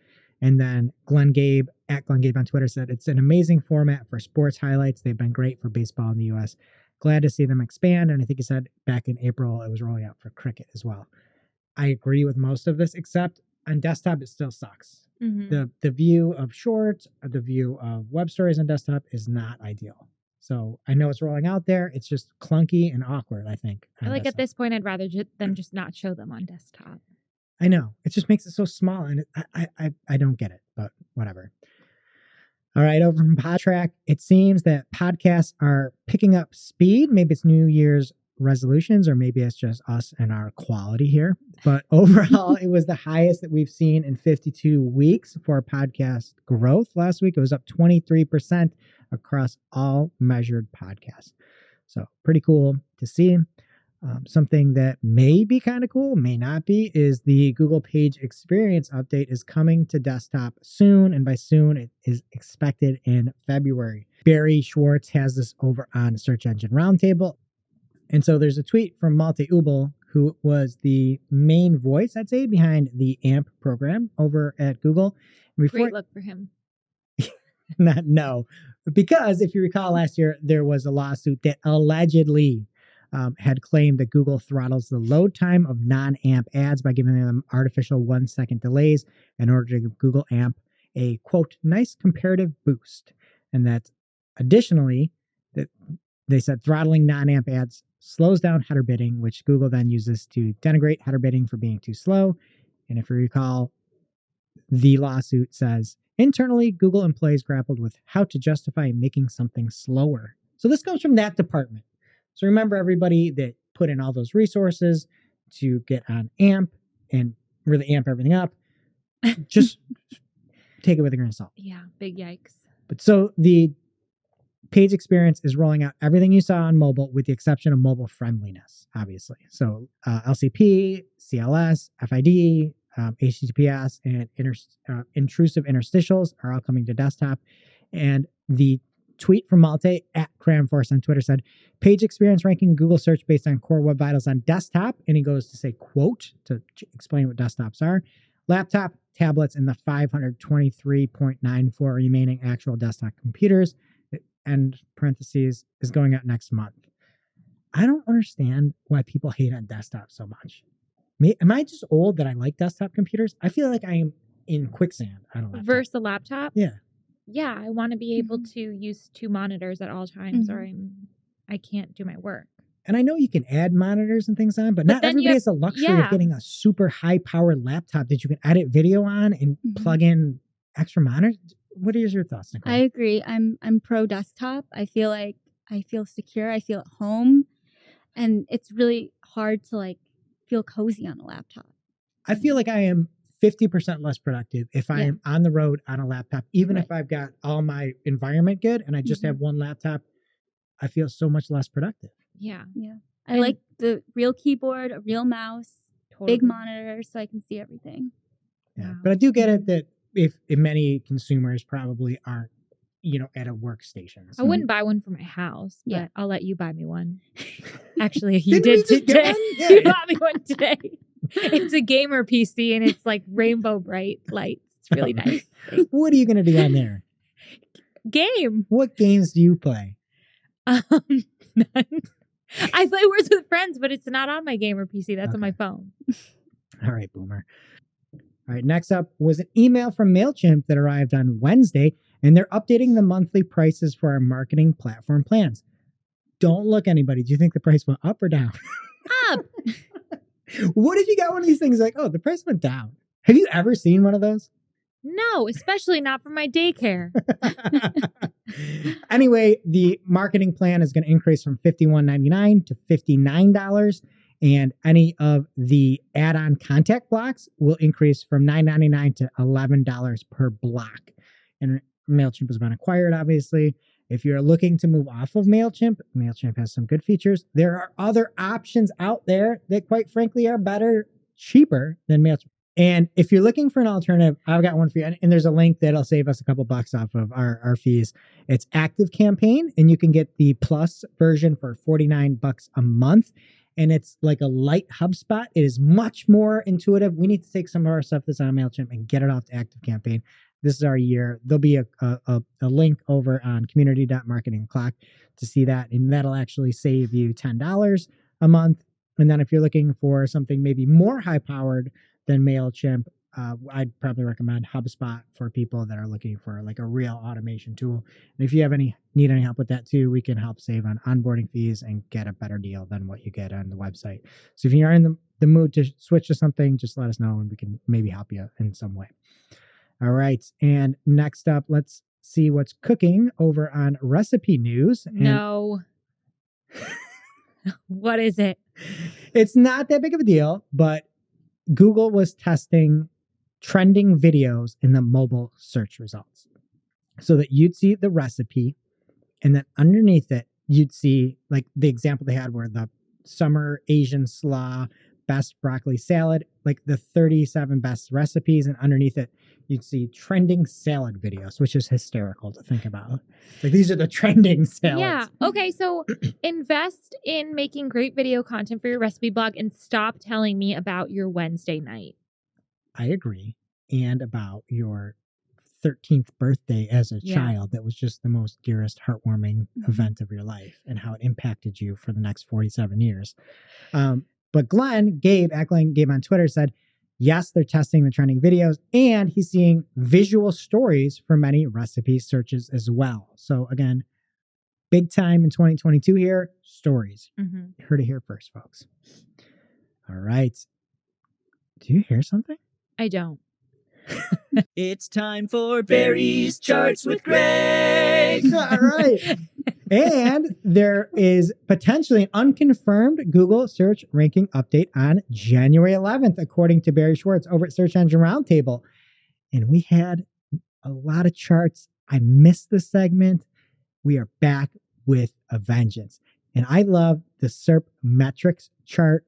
And then Glenn Gabe on Twitter said, it's an amazing format for sports highlights. They've been great for baseball in the US. Glad to see them expand. And I think he said back in April, it was rolling out for cricket as well. I agree with most of this, except on desktop, it still sucks. Mm-hmm. The view of shorts, the view of web stories on desktop is not ideal. So I know it's rolling out there. It's just clunky and awkward, I think. I like at this point, I'd rather them just not show them on desktop. I know. It just makes it so small, and I don't get it, but whatever. All right, over from PodTrack, it seems that podcasts are picking up speed. Maybe it's New Year's resolutions, or maybe it's just us and our quality here. But overall, it was the highest that we've seen in 52 weeks for podcast growth. Last week, it was up 23% across all measured podcasts. So pretty cool to see. Something that may be kind of cool, may not be, is the Google Page Experience update is coming to desktop soon. And by soon, it is expected in February. Barry Schwartz has this over on Search Engine Roundtable. And so there's a tweet from Malte Ubel, who was the main voice, I'd say, behind the AMP program over at Google. Great look for him. No, because if you recall last year, there was a lawsuit that allegedly had claimed that Google throttles the load time of non-AMP ads by giving them artificial 1-second delays in order to give Google AMP a, quote, nice comparative boost. And that additionally, that they said throttling non-AMP ads slows down header bidding, which Google then uses to denigrate header bidding for being too slow. And if you recall, the lawsuit says, internally, Google employees grappled with how to justify making something slower. So this comes from that department. So remember, everybody that put in all those resources to get on AMP and really amp everything up, just take it with a grain of salt. Yeah, big yikes. But so the Page Experience is rolling out everything you saw on mobile with the exception of mobile friendliness, obviously. So LCP, CLS, FID, HTTPS, and intrusive interstitials are all coming to desktop. And the tweet from Malte @Cramforce on Twitter said, Page Experience ranking Google search based on core web vitals on desktop. And he goes to say, quote, to explain what desktops are, laptop, tablets, and the 523.94 remaining actual desktop computers, end parentheses, is going out next month. I don't understand why people hate on desktop so much. Am I just old that I like desktop computers? I feel like I am in quicksand on a laptop. Versus a laptop? Yeah. Yeah, I want to be able to use 2 monitors at all times, or I can't do my work. And I know you can add monitors and things on, but not everybody has the luxury of getting a super high-powered laptop that you can edit video on and plug in extra monitors. What are your thoughts, Nicole? I agree. I'm pro desktop. I feel secure. I feel at home, and it's really hard to feel cozy on a laptop. I feel like I am 50% less productive if I am on the road on a laptop, even if I've got all my environment good and I just have one laptop. I feel so much less productive. Yeah. I like the real keyboard, a real mouse, big monitor, so I can see everything. Yeah, but I do get it that if many consumers probably aren't, at a workstation. I So wouldn't buy one for my house, but Yeah. I'll let you buy me one. Actually, you Didn't we did just get today. one? Yeah. You bought me one today. It's a gamer PC and it's like rainbow bright lights. It's really nice. What are you going to do on there? Game. What games do you play? None. I play Words with Friends, but it's not on my gamer PC. That's on my phone. All right, boomer. All right, next up was an email from MailChimp that arrived on Wednesday, and they're updating the monthly prices for our marketing platform plans. Don't look, anybody. Do you think the price went up or down? Up. What if you got one of these things like, oh, the price went down? Have you ever seen one of those? No, especially not for my daycare. Anyway, the marketing plan is going to increase from $51.99 to $59. And any of the add-on contact blocks will increase from $9.99 to $11 per block. And MailChimp has been acquired, obviously. If you're looking to move off of MailChimp, MailChimp has some good features. There are other options out there that, quite frankly, are better, cheaper than MailChimp. And if you're looking for an alternative, I've got one for you. And there's a link that'll save us a couple bucks off of our fees. It's Active Campaign, and you can get the plus version for $49 a month. And it's like a light HubSpot. It is much more intuitive. We need to take some of our stuff that's on MailChimp and get it off to Active Campaign. This is our year. There'll be a link over on community.marketingclock to see that. And that'll actually save you $10 a month. And then if you're looking for something maybe more high powered than MailChimp, I'd probably recommend HubSpot for people that are looking for like a real automation tool. And if you need any help with that too, we can help save on onboarding fees and get a better deal than what you get on the website. So if you're in the mood to switch to something, just let us know and we can maybe help you in some way. All right. And next up, let's see what's cooking over on Recipe News. No. What is it? It's not that big of a deal, but Google was testing trending videos in the mobile search results so that you'd see the recipe and then underneath it, you'd see like the example they had where the summer Asian slaw, best broccoli salad, like the 37 best recipes. And underneath it, you'd see trending salad videos, which is hysterical to think about. Like these are the trending salads. Yeah. Okay. So invest in making great video content for your recipe blog and stop telling me about your Wednesday night. I agree. And about your 13th birthday as a child. That was just the most dearest, heartwarming event of your life and how it impacted you for the next 47 years. But Gabe on Twitter said, yes, they're testing the trending videos and he's seeing visual stories for many recipe searches as well. So again, big time in 2022 here, stories. You heard it here first, folks. All right. Do you hear something? I don't. It's time for Barry's Charts with Greg. All right. And there is potentially an unconfirmed Google search ranking update on January 11th, according to Barry Schwartz over at Search Engine Roundtable. And we had a lot of charts. I missed the segment. We are back with a vengeance. And I love the SERP metrics chart.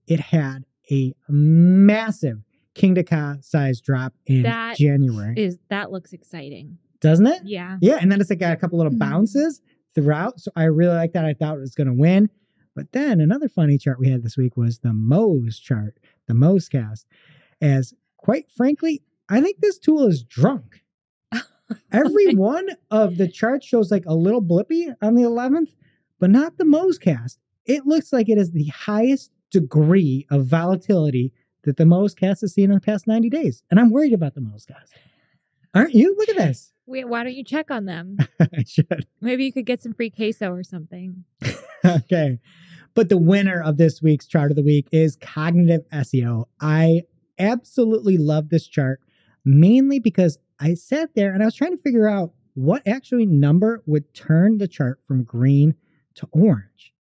It had a massive King to Ka size drop in January. That looks exciting. Doesn't it? Yeah. Yeah. And then it's like got a couple little bounces throughout. So I really like that. I thought it was going to win. But then another funny chart we had this week was the Moz chart, the Mozcast. As quite frankly, I think this tool is drunk. Every one of the charts shows like a little blippy on the 11th, but not the Mozcast. It looks like it is the highest degree of volatility that the Mozcast has seen in the past 90 days. And I'm worried about the Mozcast. Aren't you? Look at this. Wait, why don't you check on them? I should. Maybe you could get some free queso or something. Okay. But the winner of this week's chart of the week is Cognitive SEO. I absolutely love this chart, mainly because I sat there and I was trying to figure out what actually number would turn the chart from green to orange.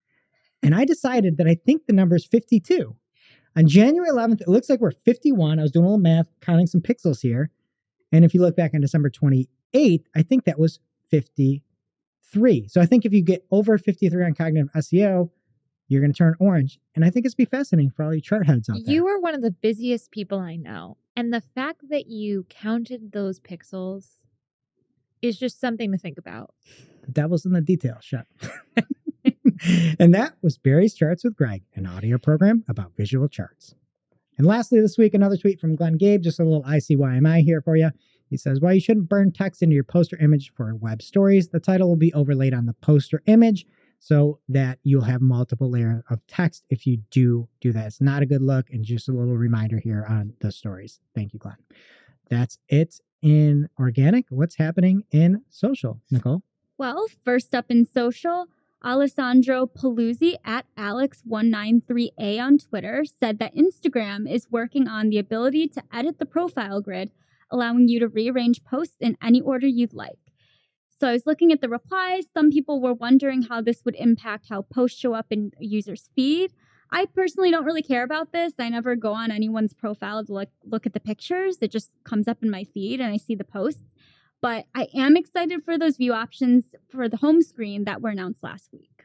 And I decided that I think the number is 52. On January 11th, it looks like we're 51. I was doing a little math, counting some pixels here. And if you look back on December 28th, I think that was 53. So I think if you get over 53 on Cognitive SEO, you're going to turn orange. And I think it's be fascinating for all you chart heads out there. You are one of the busiest people I know. And the fact that you counted those pixels is just something to think about. The devil's in the details. Shut. And that was Barry's Charts with Greg, an audio program about visual charts. And lastly, this week, another tweet from Glenn Gabe, just a little ICYMI here for you. He says, while you shouldn't burn text into your poster image for web stories, the title will be overlaid on the poster image so that you'll have multiple layers of text if you do that. It's not a good look, and just a little reminder here on the stories. Thank you, Glenn. That's it in organic. What's happening in social, Nicole? Well, first up in social, Alessandro Paluzzi at Alex193A on Twitter said that Instagram is working on the ability to edit the profile grid, allowing you to rearrange posts in any order you'd like. So I was looking at the replies. Some people were wondering how this would impact how posts show up in a user's feed. I personally don't really care about this. I never go on anyone's profile to look at the pictures. It just comes up in my feed and I see the posts. But I am excited for those view options for the home screen that were announced last week.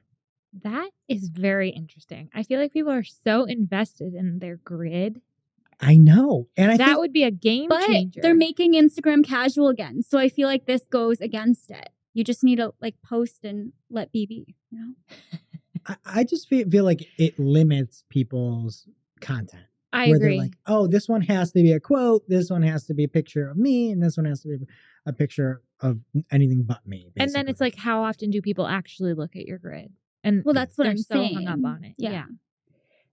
That is very interesting. I feel like people are so invested in their grid. I know. And I that think would be a game But changer. they're making Instagram casual again. So I feel like this goes against it. You just need to post and let be, you know? I just feel like it limits people's content. I where agree. They're like, oh, this one has to be a quote, this one has to be a picture of me, and this one has to be a picture of anything but me. Basically. And then it's like, how often do people actually look at your grid? And Well, that's what they're I'm so saying. hung up on it. Yeah.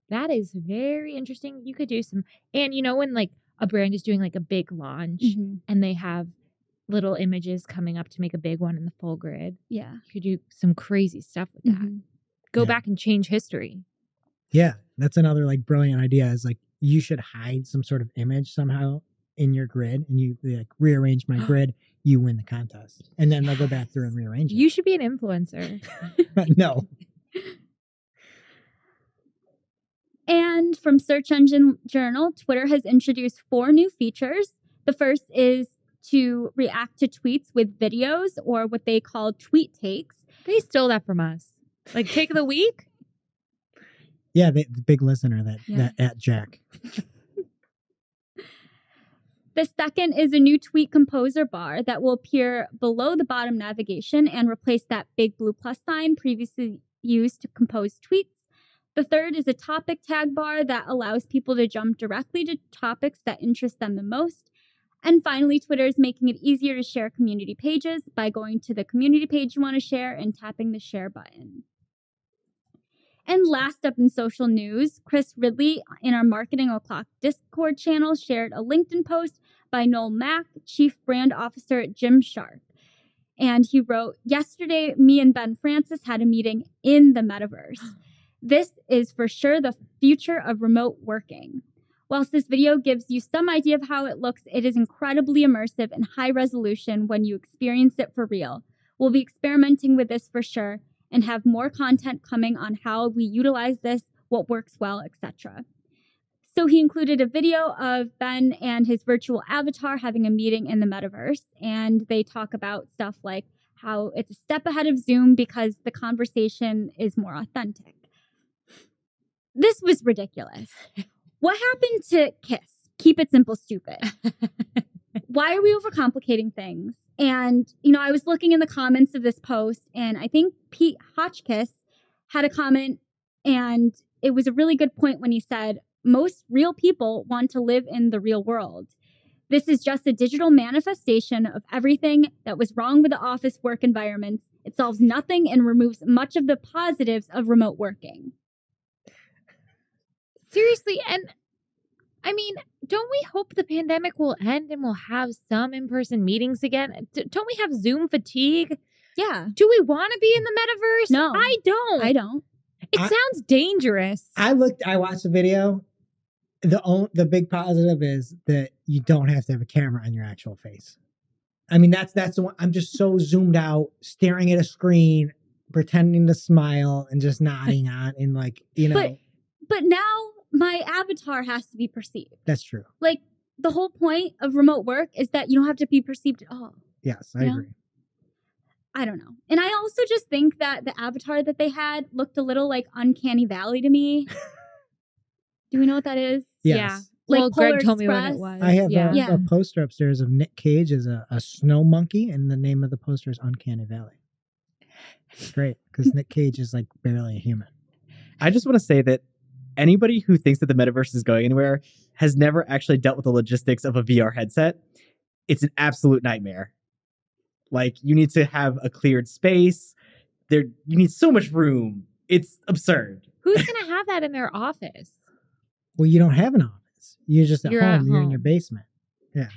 That is very interesting. You could do some, and you know, when like a brand is doing like a big launch and they have little images coming up to make a big one in the full grid. Yeah. You could do some crazy stuff with that. Go back and change history. Yeah. That's another like brilliant idea is like, you should hide some sort of image somehow in your grid and you like rearrange my grid, you win the contest. And then they'll go back through and rearrange it. You should be an influencer. No. And from Search Engine Journal, Twitter has introduced 4 new features. The first is to react to tweets with videos, or what they call tweet takes. They stole that from us. Like take of the week? Yeah, the big listener that at Jack. The second is a new tweet composer bar that will appear below the bottom navigation and replace that big blue plus sign previously used to compose tweets. The third is a topic tag bar that allows people to jump directly to topics that interest them the most. And finally, Twitter is making it easier to share community pages by going to the community page you want to share and tapping the share button. And last up in social news, Chris Ridley in our Marketing O'Clock Discord channel shared a LinkedIn post by Noel Mack, Chief Brand Officer at Gymshark. And he wrote, yesterday, me and Ben Francis had a meeting in the metaverse. This is for sure the future of remote working. Whilst this video gives you some idea of how it looks, it is incredibly immersive and high resolution when you experience it for real. We'll be experimenting with this for sure and have more content coming on how we utilize this, what works well, etc. So he included a video of Ben and his virtual avatar having a meeting in the metaverse, and they talk about stuff like how it's a step ahead of Zoom because the conversation is more authentic. This was ridiculous. What happened to KISS? Keep it simple, stupid. Why are we overcomplicating things? And, you know, I was looking in the comments of this post, and I think Pete Hotchkiss had a comment, and it was a really good point when he said, most real people want to live in the real world. This is just a digital manifestation of everything that was wrong with the office work environments. It solves nothing and removes much of the positives of remote working. Seriously, and I mean, don't we hope the pandemic will end and we'll have some in-person meetings again? Don't we have Zoom fatigue? Yeah. Do we want to be in the metaverse? No. I don't. I don't. It sounds dangerous. I watched the video. The big positive is that you don't have to have a camera on your actual face. I mean, that's the one. I'm just so zoomed out, staring at a screen, pretending to smile and just nodding on and like, you know. But now my avatar has to be perceived. That's true. Like, the whole point of remote work is that you don't have to be perceived at all. Yes, I agree. I don't know. And I also just think that the avatar that they had looked a little like Uncanny Valley to me. Do we know what that is? Yes. Well, Polar Greg told me what it Express. was. I have yeah. a poster upstairs of Nick Cage as a snow monkey, and the name of the poster is Uncanny Valley. It's great because Nick Cage is like barely a human. I just want to say that anybody who thinks that the metaverse is going anywhere has never actually dealt with the logistics of a VR headset. It's an absolute nightmare. Like, you need to have a cleared space. You need so much room. It's absurd. Who's going to have that in their office? Well, you don't have an office. You're just at You're home. at You're in home. your basement. Yeah.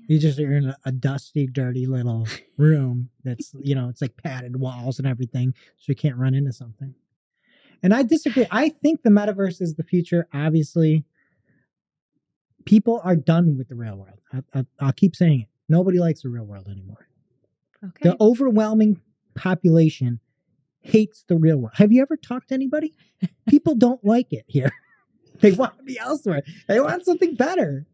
You're in a dusty, dirty little room that's, it's like padded walls and everything, so you can't run into something. And I disagree. I think the metaverse is the future. Obviously, people are done with the real world. I'll keep saying it. Nobody likes the real world anymore. Okay. The overwhelming population hates the real world. Have you ever talked to anybody? People don't like it here. They want to be elsewhere. They want something better.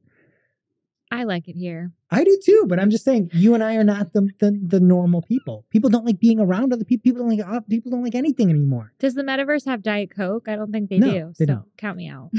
I like it here. I do too, but I'm just saying you and I are not the normal people. People don't like being around other people. People don't like anything anymore. Does the metaverse have Diet Coke? I don't think they No, do. they so don't. Count me out.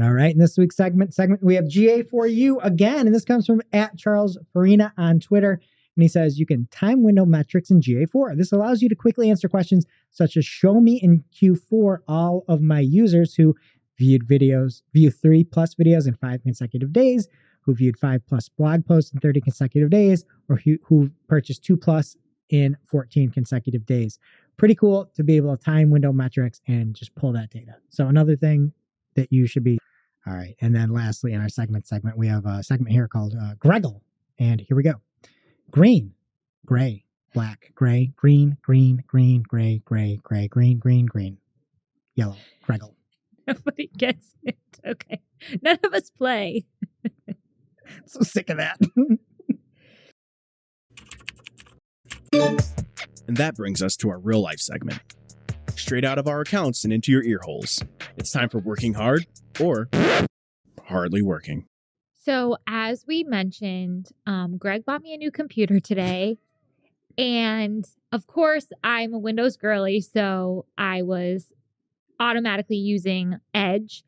All right. In this week's segment, we have GA for you again. And this comes from @CharlesFarina on Twitter. And he says, you can time window metrics in GA4. This allows you to quickly answer questions such as show me in Q4 all of my users who view 3+ videos in 5 consecutive days, who viewed 5+ blog posts in 30 consecutive days, or who purchased 2+ in 14 consecutive days. Pretty cool to be able to time window metrics and just pull that data. So another thing that you should be. All right. And then lastly, in our segment, we have a segment here called Greggle. And here we go. Green, gray, black, gray, green, green, green, gray, gray, gray, green, green, green, yellow, Greggle. Nobody gets it. Okay. None of us play. So sick of that. And that brings us to our real life segment. Straight out of our accounts and into your ear holes. It's time for working hard or hardly working. So as we mentioned, Greg bought me a new computer today. And of course, I'm a Windows girly, so I was automatically using Edge.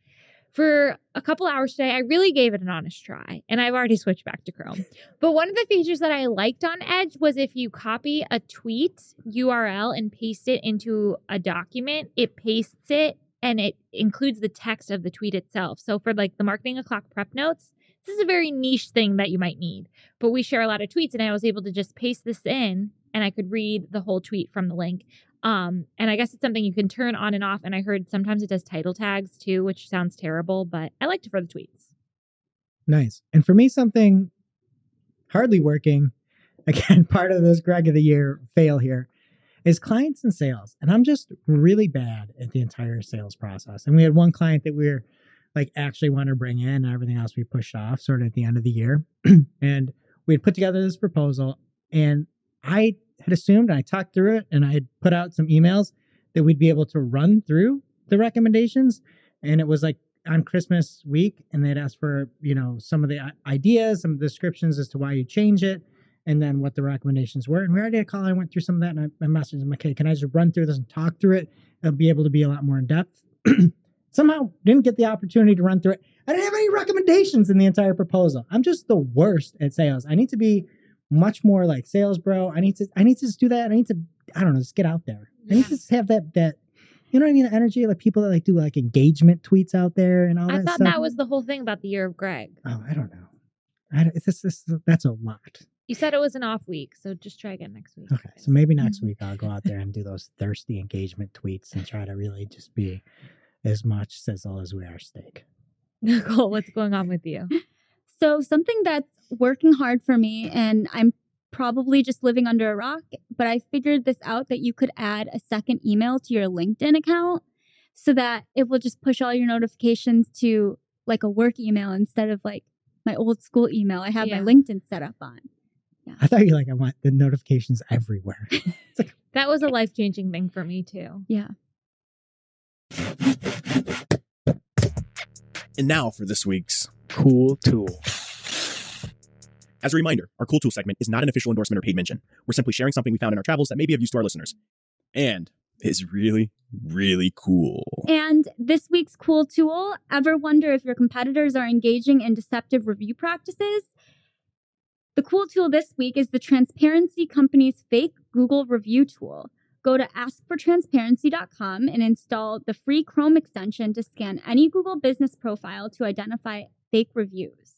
For a couple hours today, I really gave it an honest try, and I've already switched back to Chrome. But one of the features that I liked on Edge was if you copy a tweet URL and paste it into a document, it pastes it and it includes the text of the tweet itself. So for like the Marketing O'Clock prep notes, this is a very niche thing that you might need, but we share a lot of tweets and I was able to just paste this in and I could read the whole tweet from the link. And I guess it's something you can turn on and off. And I heard sometimes it does title tags too, which sounds terrible, but I liked it for the tweets. Nice. And for me, something hardly working, again, part of this Greg of the Year fail here, is clients and sales. And I'm just really bad at the entire sales process. And we had one client that we were like actually want to bring in and everything else we pushed off sort of at the end of the year. And we had put together this proposal and I had assumed, and I talked through it and I had put out some emails that we'd be able to run through the recommendations. And it was like on Christmas week and they'd asked for, some of the ideas, some descriptions as to why you change it and then what the recommendations were. And we already had a call. I went through some of that and I messaged them, okay, can I just run through this and talk through it? It'll be able to be a lot more in depth. Somehow didn't get the opportunity to run through it. I didn't have any recommendations in the entire proposal. I'm just the worst at sales. I need to be much more like sales bro. I need to just do that. I need to, just get out there. I need to just have that, you know what I mean? The energy, like people that like do like engagement tweets out there and all that I thought stuff. that was the whole thing about the year of Greg. Oh, I don't know. That's a lot. You said it was an off week, so just try again next week. Okay. So maybe next week I'll go out there and do those thirsty engagement tweets and try to really just be as much sizzle as we are steak. Nicole, what's going on with you? So something that's working hard for me, and I'm probably just living under a rock, but I figured this out that you could add a second email to your LinkedIn account so that it will just push all your notifications to like a work email instead of like my old school email I have my LinkedIn set up on. Yeah. I thought you I want the notifications everywhere. That was a life-changing thing for me too. Yeah. And now for this week's Cool tool. As a reminder, our Cool Tool segment is not an official endorsement or paid mention. We're simply sharing something we found in our travels that may be of use to our listeners. And is really, really cool. And this week's cool tool, ever wonder if your competitors are engaging in deceptive review practices? The cool tool this week is the Transparency Company's fake Google review tool. Go to askfortransparency.com and install the free Chrome extension to scan any Google business profile to identify fake reviews.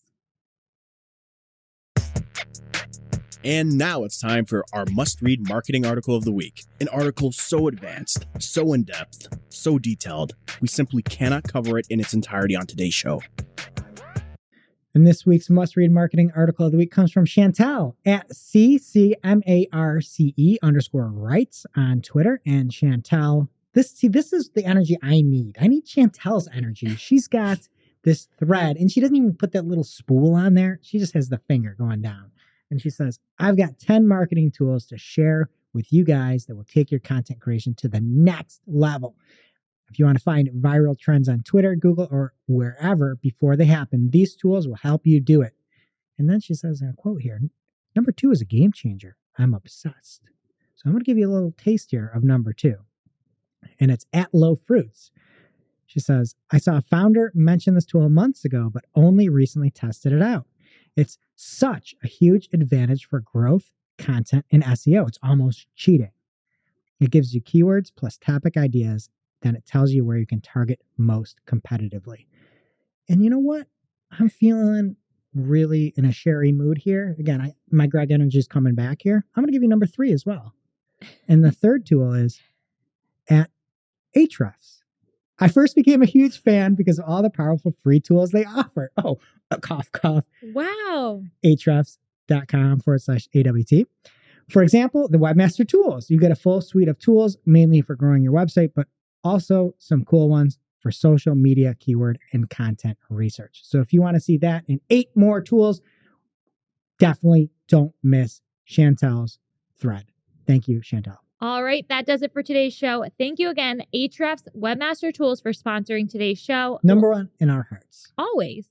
And now it's time for our must-read marketing article of the week. An article so advanced, so in-depth, so detailed, we simply cannot cover it in its entirety on today's show. And this week's must-read marketing article of the week comes from Chantal at CCMARCE_rights on Twitter. And Chantal, this is the energy I need. I need Chantal's energy. She's got this thread, and she doesn't even put that little spool on there. She just has the finger going down. And she says, I've got 10 marketing tools to share with you guys that will take your content creation to the next level. If you want to find viral trends on Twitter, Google, or wherever before they happen, these tools will help you do it. And then she says, and I quote here, number 2 is a game changer. I'm obsessed. So I'm going to give you a little taste here of number 2. And it's at Low Fruits. She says, I saw a founder mention this tool months ago, but only recently tested it out. It's such a huge advantage for growth, content, and SEO. It's almost cheating. It gives you keywords plus topic ideas. Then it tells you where you can target most competitively. And you know what? I'm feeling really in a Sherry mood here. Again, my Greg energy is coming back here. I'm going to give you number 3 as well. And the third tool is at Ahrefs. I first became a huge fan because of all the powerful free tools they offer. Oh, cough, cough. Wow. Ahrefs.com/AWT. For example, the Webmaster Tools. You get a full suite of tools, mainly for growing your website, but also some cool ones for social media, keyword, and content research. So if you want to see that and 8 more tools, definitely don't miss Chantal's thread. Thank you, Chantal. All right, that does it for today's show. Thank you again, Ahrefs Webmaster Tools, for sponsoring today's show. Number 1 in our hearts. Always.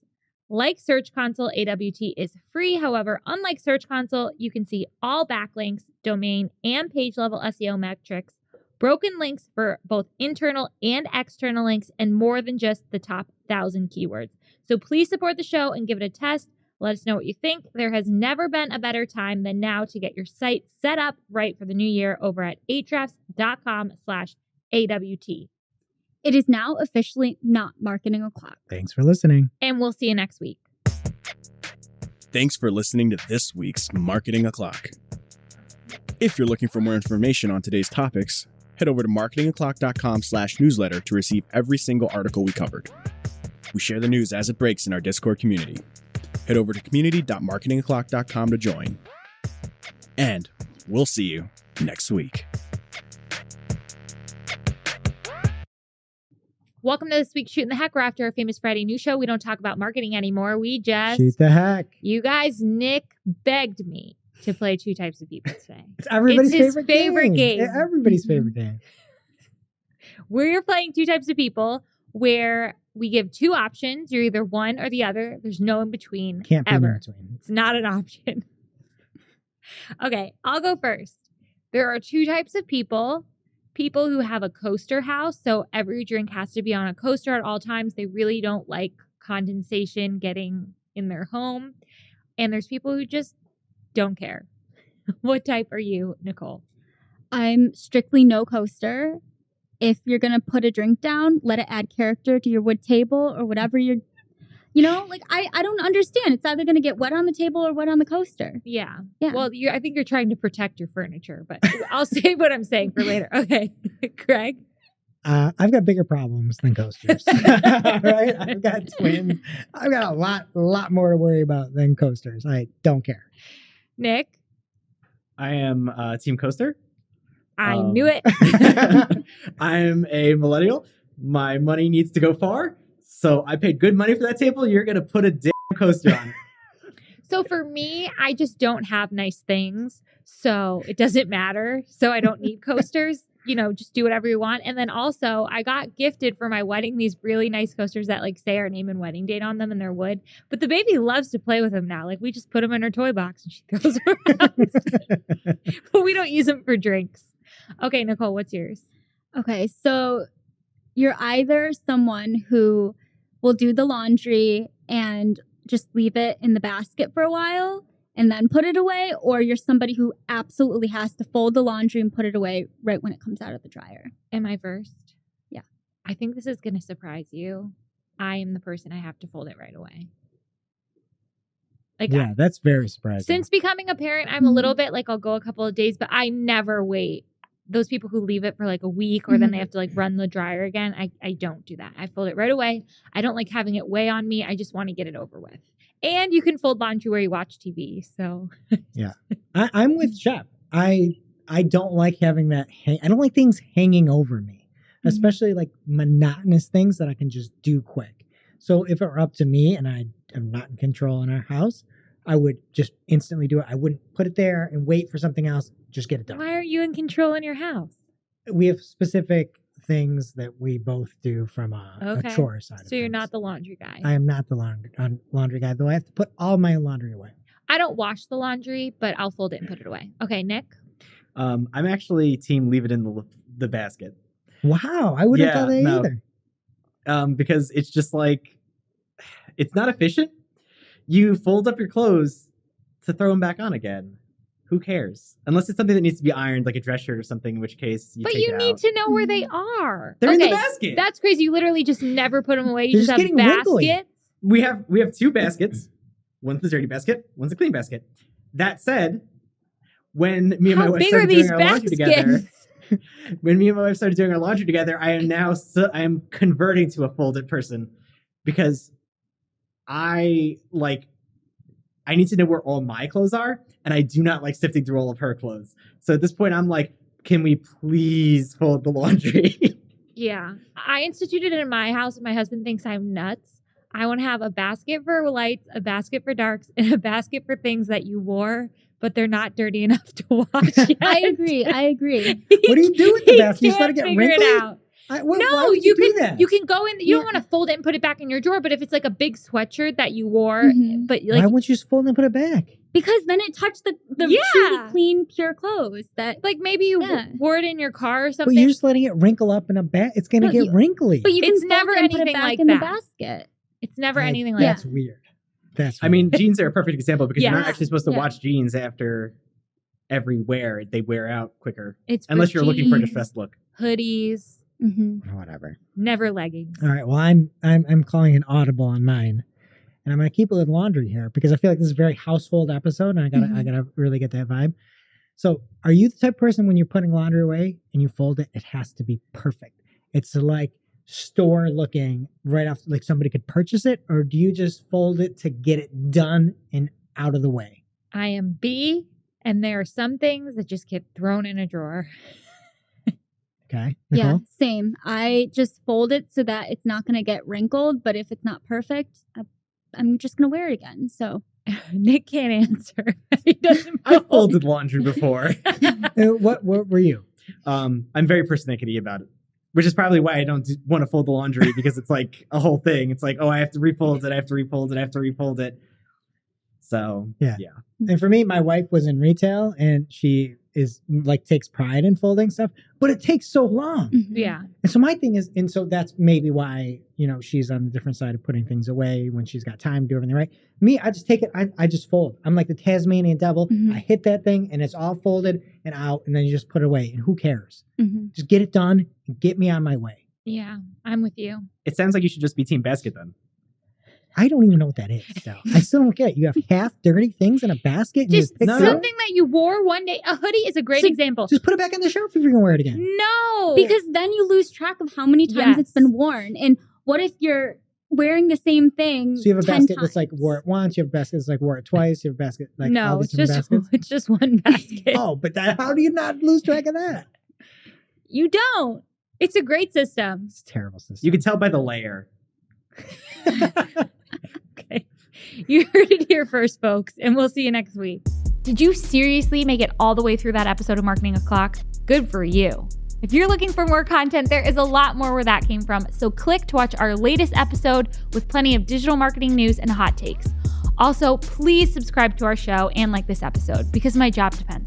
Like Search Console, AWT is free. However, unlike Search Console, you can see all backlinks, domain, and page level SEO metrics, broken links for both internal and external links, and more than just the top 1,000 keywords. So please support the show and give it a test. Let us know what you think. There has never been a better time than now to get your site set up right for the new year over at ahrefs.com/AWT. It is now officially not marketing o'clock. Thanks for listening. And we'll see you next week. Thanks for listening to this week's Marketing O'Clock. If you're looking for more information on today's topics, head over to marketingoclock.com/newsletter to receive every single article we covered. We share the news as it breaks in our Discord community. Head over to community.marketingoclock.com to join. And we'll see you next week. Welcome to this week's Shootin the Heck. We're after our famous Friday news show. We don't talk about marketing anymore. We just... Shoot the heck. You guys, Nick begged me to play 2 types of people today. It's everybody's It's his favorite game. Yeah, everybody's favorite game. We're playing 2 types of people where we give 2 options. You're either one or the other. There's no in between. Can't be ever. in between. It's not an option. Okay, I'll go first. There are 2 types of people. People who have a coaster house, so every drink has to be on a coaster at all times. They really don't like condensation getting in their home. And there's people who just don't care. What type are you, Nicole? I'm strictly no coaster. If you're going to put a drink down, let it add character to your wood table or whatever you're, I don't understand. It's either going to get wet on the table or wet on the coaster. Yeah. Yeah. Well, I think you're trying to protect your furniture, but I'll save what I'm saying for later. Okay. Greg? I've got bigger problems than coasters. Right? I've got twins. I've got a lot more to worry about than coasters. I don't care. Nick? I am Team Coaster. I knew it. I'm a millennial. My money needs to go far. So I paid good money for that table. You're going to put a damn coaster on it. So for me, I just don't have nice things. So it doesn't matter. So I don't need coasters. Just do whatever you want. And then also I got gifted for my wedding these really nice coasters that say our name and wedding date on them, and they're wood. But the baby loves to play with them now. We just put them in her toy box and she throws them around. But we don't use them for drinks. Okay, Nicole, what's yours? Okay, so you're either someone who will do the laundry and just leave it in the basket for a while and then put it away, or you're somebody who absolutely has to fold the laundry and put it away right when it comes out of the dryer. Am I first? Yeah. I think this is going to surprise you. I am the person I have to fold it right away. Like, Yeah, that's very surprising. since becoming a parent, I'm a little bit like, I'll go a couple of days, but I never wait. Those people who leave it for like a week or then they have to like run the dryer again, I don't do that. I fold it right away. I don't like having it weigh on me. I just want to get it over with. And you can fold laundry where you watch TV. So I'm with Shep. I don't like having that. I don't like things hanging over me, especially like monotonous things that I can just do quick. So if it were up to me and I am not in control in our house, I would just instantly do it. I wouldn't put it there and wait for something else. Just get it done. why aren't you in control in your house? We have specific things that we both do from a chore side. So you're not the laundry guy. I am not the laundry guy, though I have to put all my laundry away. I don't wash the laundry, but I'll fold it and put it away. Okay, Nick? I'm actually team leave it in the basket. Wow, I wouldn't have thought that either. Because it's just like, it's not efficient. You fold up your clothes to throw them back on again. Who cares? Unless it's something that needs to be ironed, like a dress shirt or something, in which case But you need to know where they are. They're in the basket. That's crazy. You literally just never put them away. You They're just just have getting wrinkly. baskets. We have two baskets. One's the dirty basket. One's the clean basket. That said, when me and my How wife big are started these doing our laundry together, baskets? when me and my wife started doing our laundry together, I am converting to a folded person because I need to know where all my clothes are, and I do not like sifting through all of her clothes. So at this point, I'm like, can we please fold the laundry? Yeah. I instituted it in my house, and my husband thinks I'm nuts. I want to have a basket for lights, a basket for darks, and a basket for things that you wore, but they're not dirty enough to wash yet. I agree. What do you do with the basket? You just let it get figure wrinkly? it out. Why No, would you do can that? you can go in. You don't want to fold it and put it back in your drawer. But if it's like a big sweatshirt that you wore, but Why like wouldn't you just fold it and put it back? Because then it touched the Yeah. truly clean, pure clothes. That, maybe you Yeah. wore it in your car or But something. you're just letting it wrinkle up in a bag. It's going to No, get you- wrinkly. but you can It's fold never it and put it anything back like in that. the basket. It's never anything like That's that. weird. That's I weird. mean, jeans are a perfect example because you're not Yes. actually supposed to Yeah. wash jeans after every wear. They wear out quicker. It's for Unless you're looking for a jeans, distressed look. hoodies, Whatever. never leggings. All right. Well, I'm calling an audible on mine, and I'm going to keep it with laundry here because I feel like this is a very household episode, and I gotta really get that vibe. So, are you the type of person when you're putting laundry away and you fold it, it has to be perfect? It's like store looking right off, like somebody could purchase it, or do you just fold it to get it done and out of the way? I am B, and there are some things that just get thrown in a drawer. Okay. Yeah, Nicole? same. I just fold it so that it's not going to get wrinkled. But if it's not perfect, I'm just going to wear it again. So Nick can't answer. He doesn't. I fold. folded laundry before. What were you? I'm very persnickety about it, which is probably why I don't want to fold the laundry because it's like a whole thing. It's like, oh, I have to refold it. I have to refold it. I have to refold it. So, Yeah. And for me, my wife was in retail and she is like takes pride in folding stuff, but it takes so long. Yeah. And so my thing is, and so that's maybe why, she's on the different side of putting things away when she's got time to do everything right. Me, I just take it, I just fold. I'm like the Tasmanian devil. I hit that thing and it's all folded and out, and then you just put it away. And who cares? Just get it done and get me on my way. Yeah. I'm with you. it sounds like you should just be team basket then. I don't even know what that is. So I still don't get it. You have half dirty things in a basket. And Just you pick it something up? that you wore one day. A hoodie is a great So example. Just put it back on the shelf if you're gonna wear it again. No. Because then you lose track of how many times it's Yes. been worn. And what if you're wearing the same thing? So you have a 10 basket that's like times? wore it once. You have a basket that's like wore it twice. You have a basket like all no, these it's different just baskets. it's just one basket. Oh, but how do you not lose track of that? You don't. It's a great system. It's a terrible system. You can tell by the layer. Okay. You heard it here first, folks, and we'll see you next week. Did you seriously make it all the way through that episode of Marketing O'Clock? Good for you. If you're looking for more content, there is a lot more where that came from. So click to watch our latest episode with plenty of digital marketing news and hot takes. Also, please subscribe to our show and like this episode because my job depends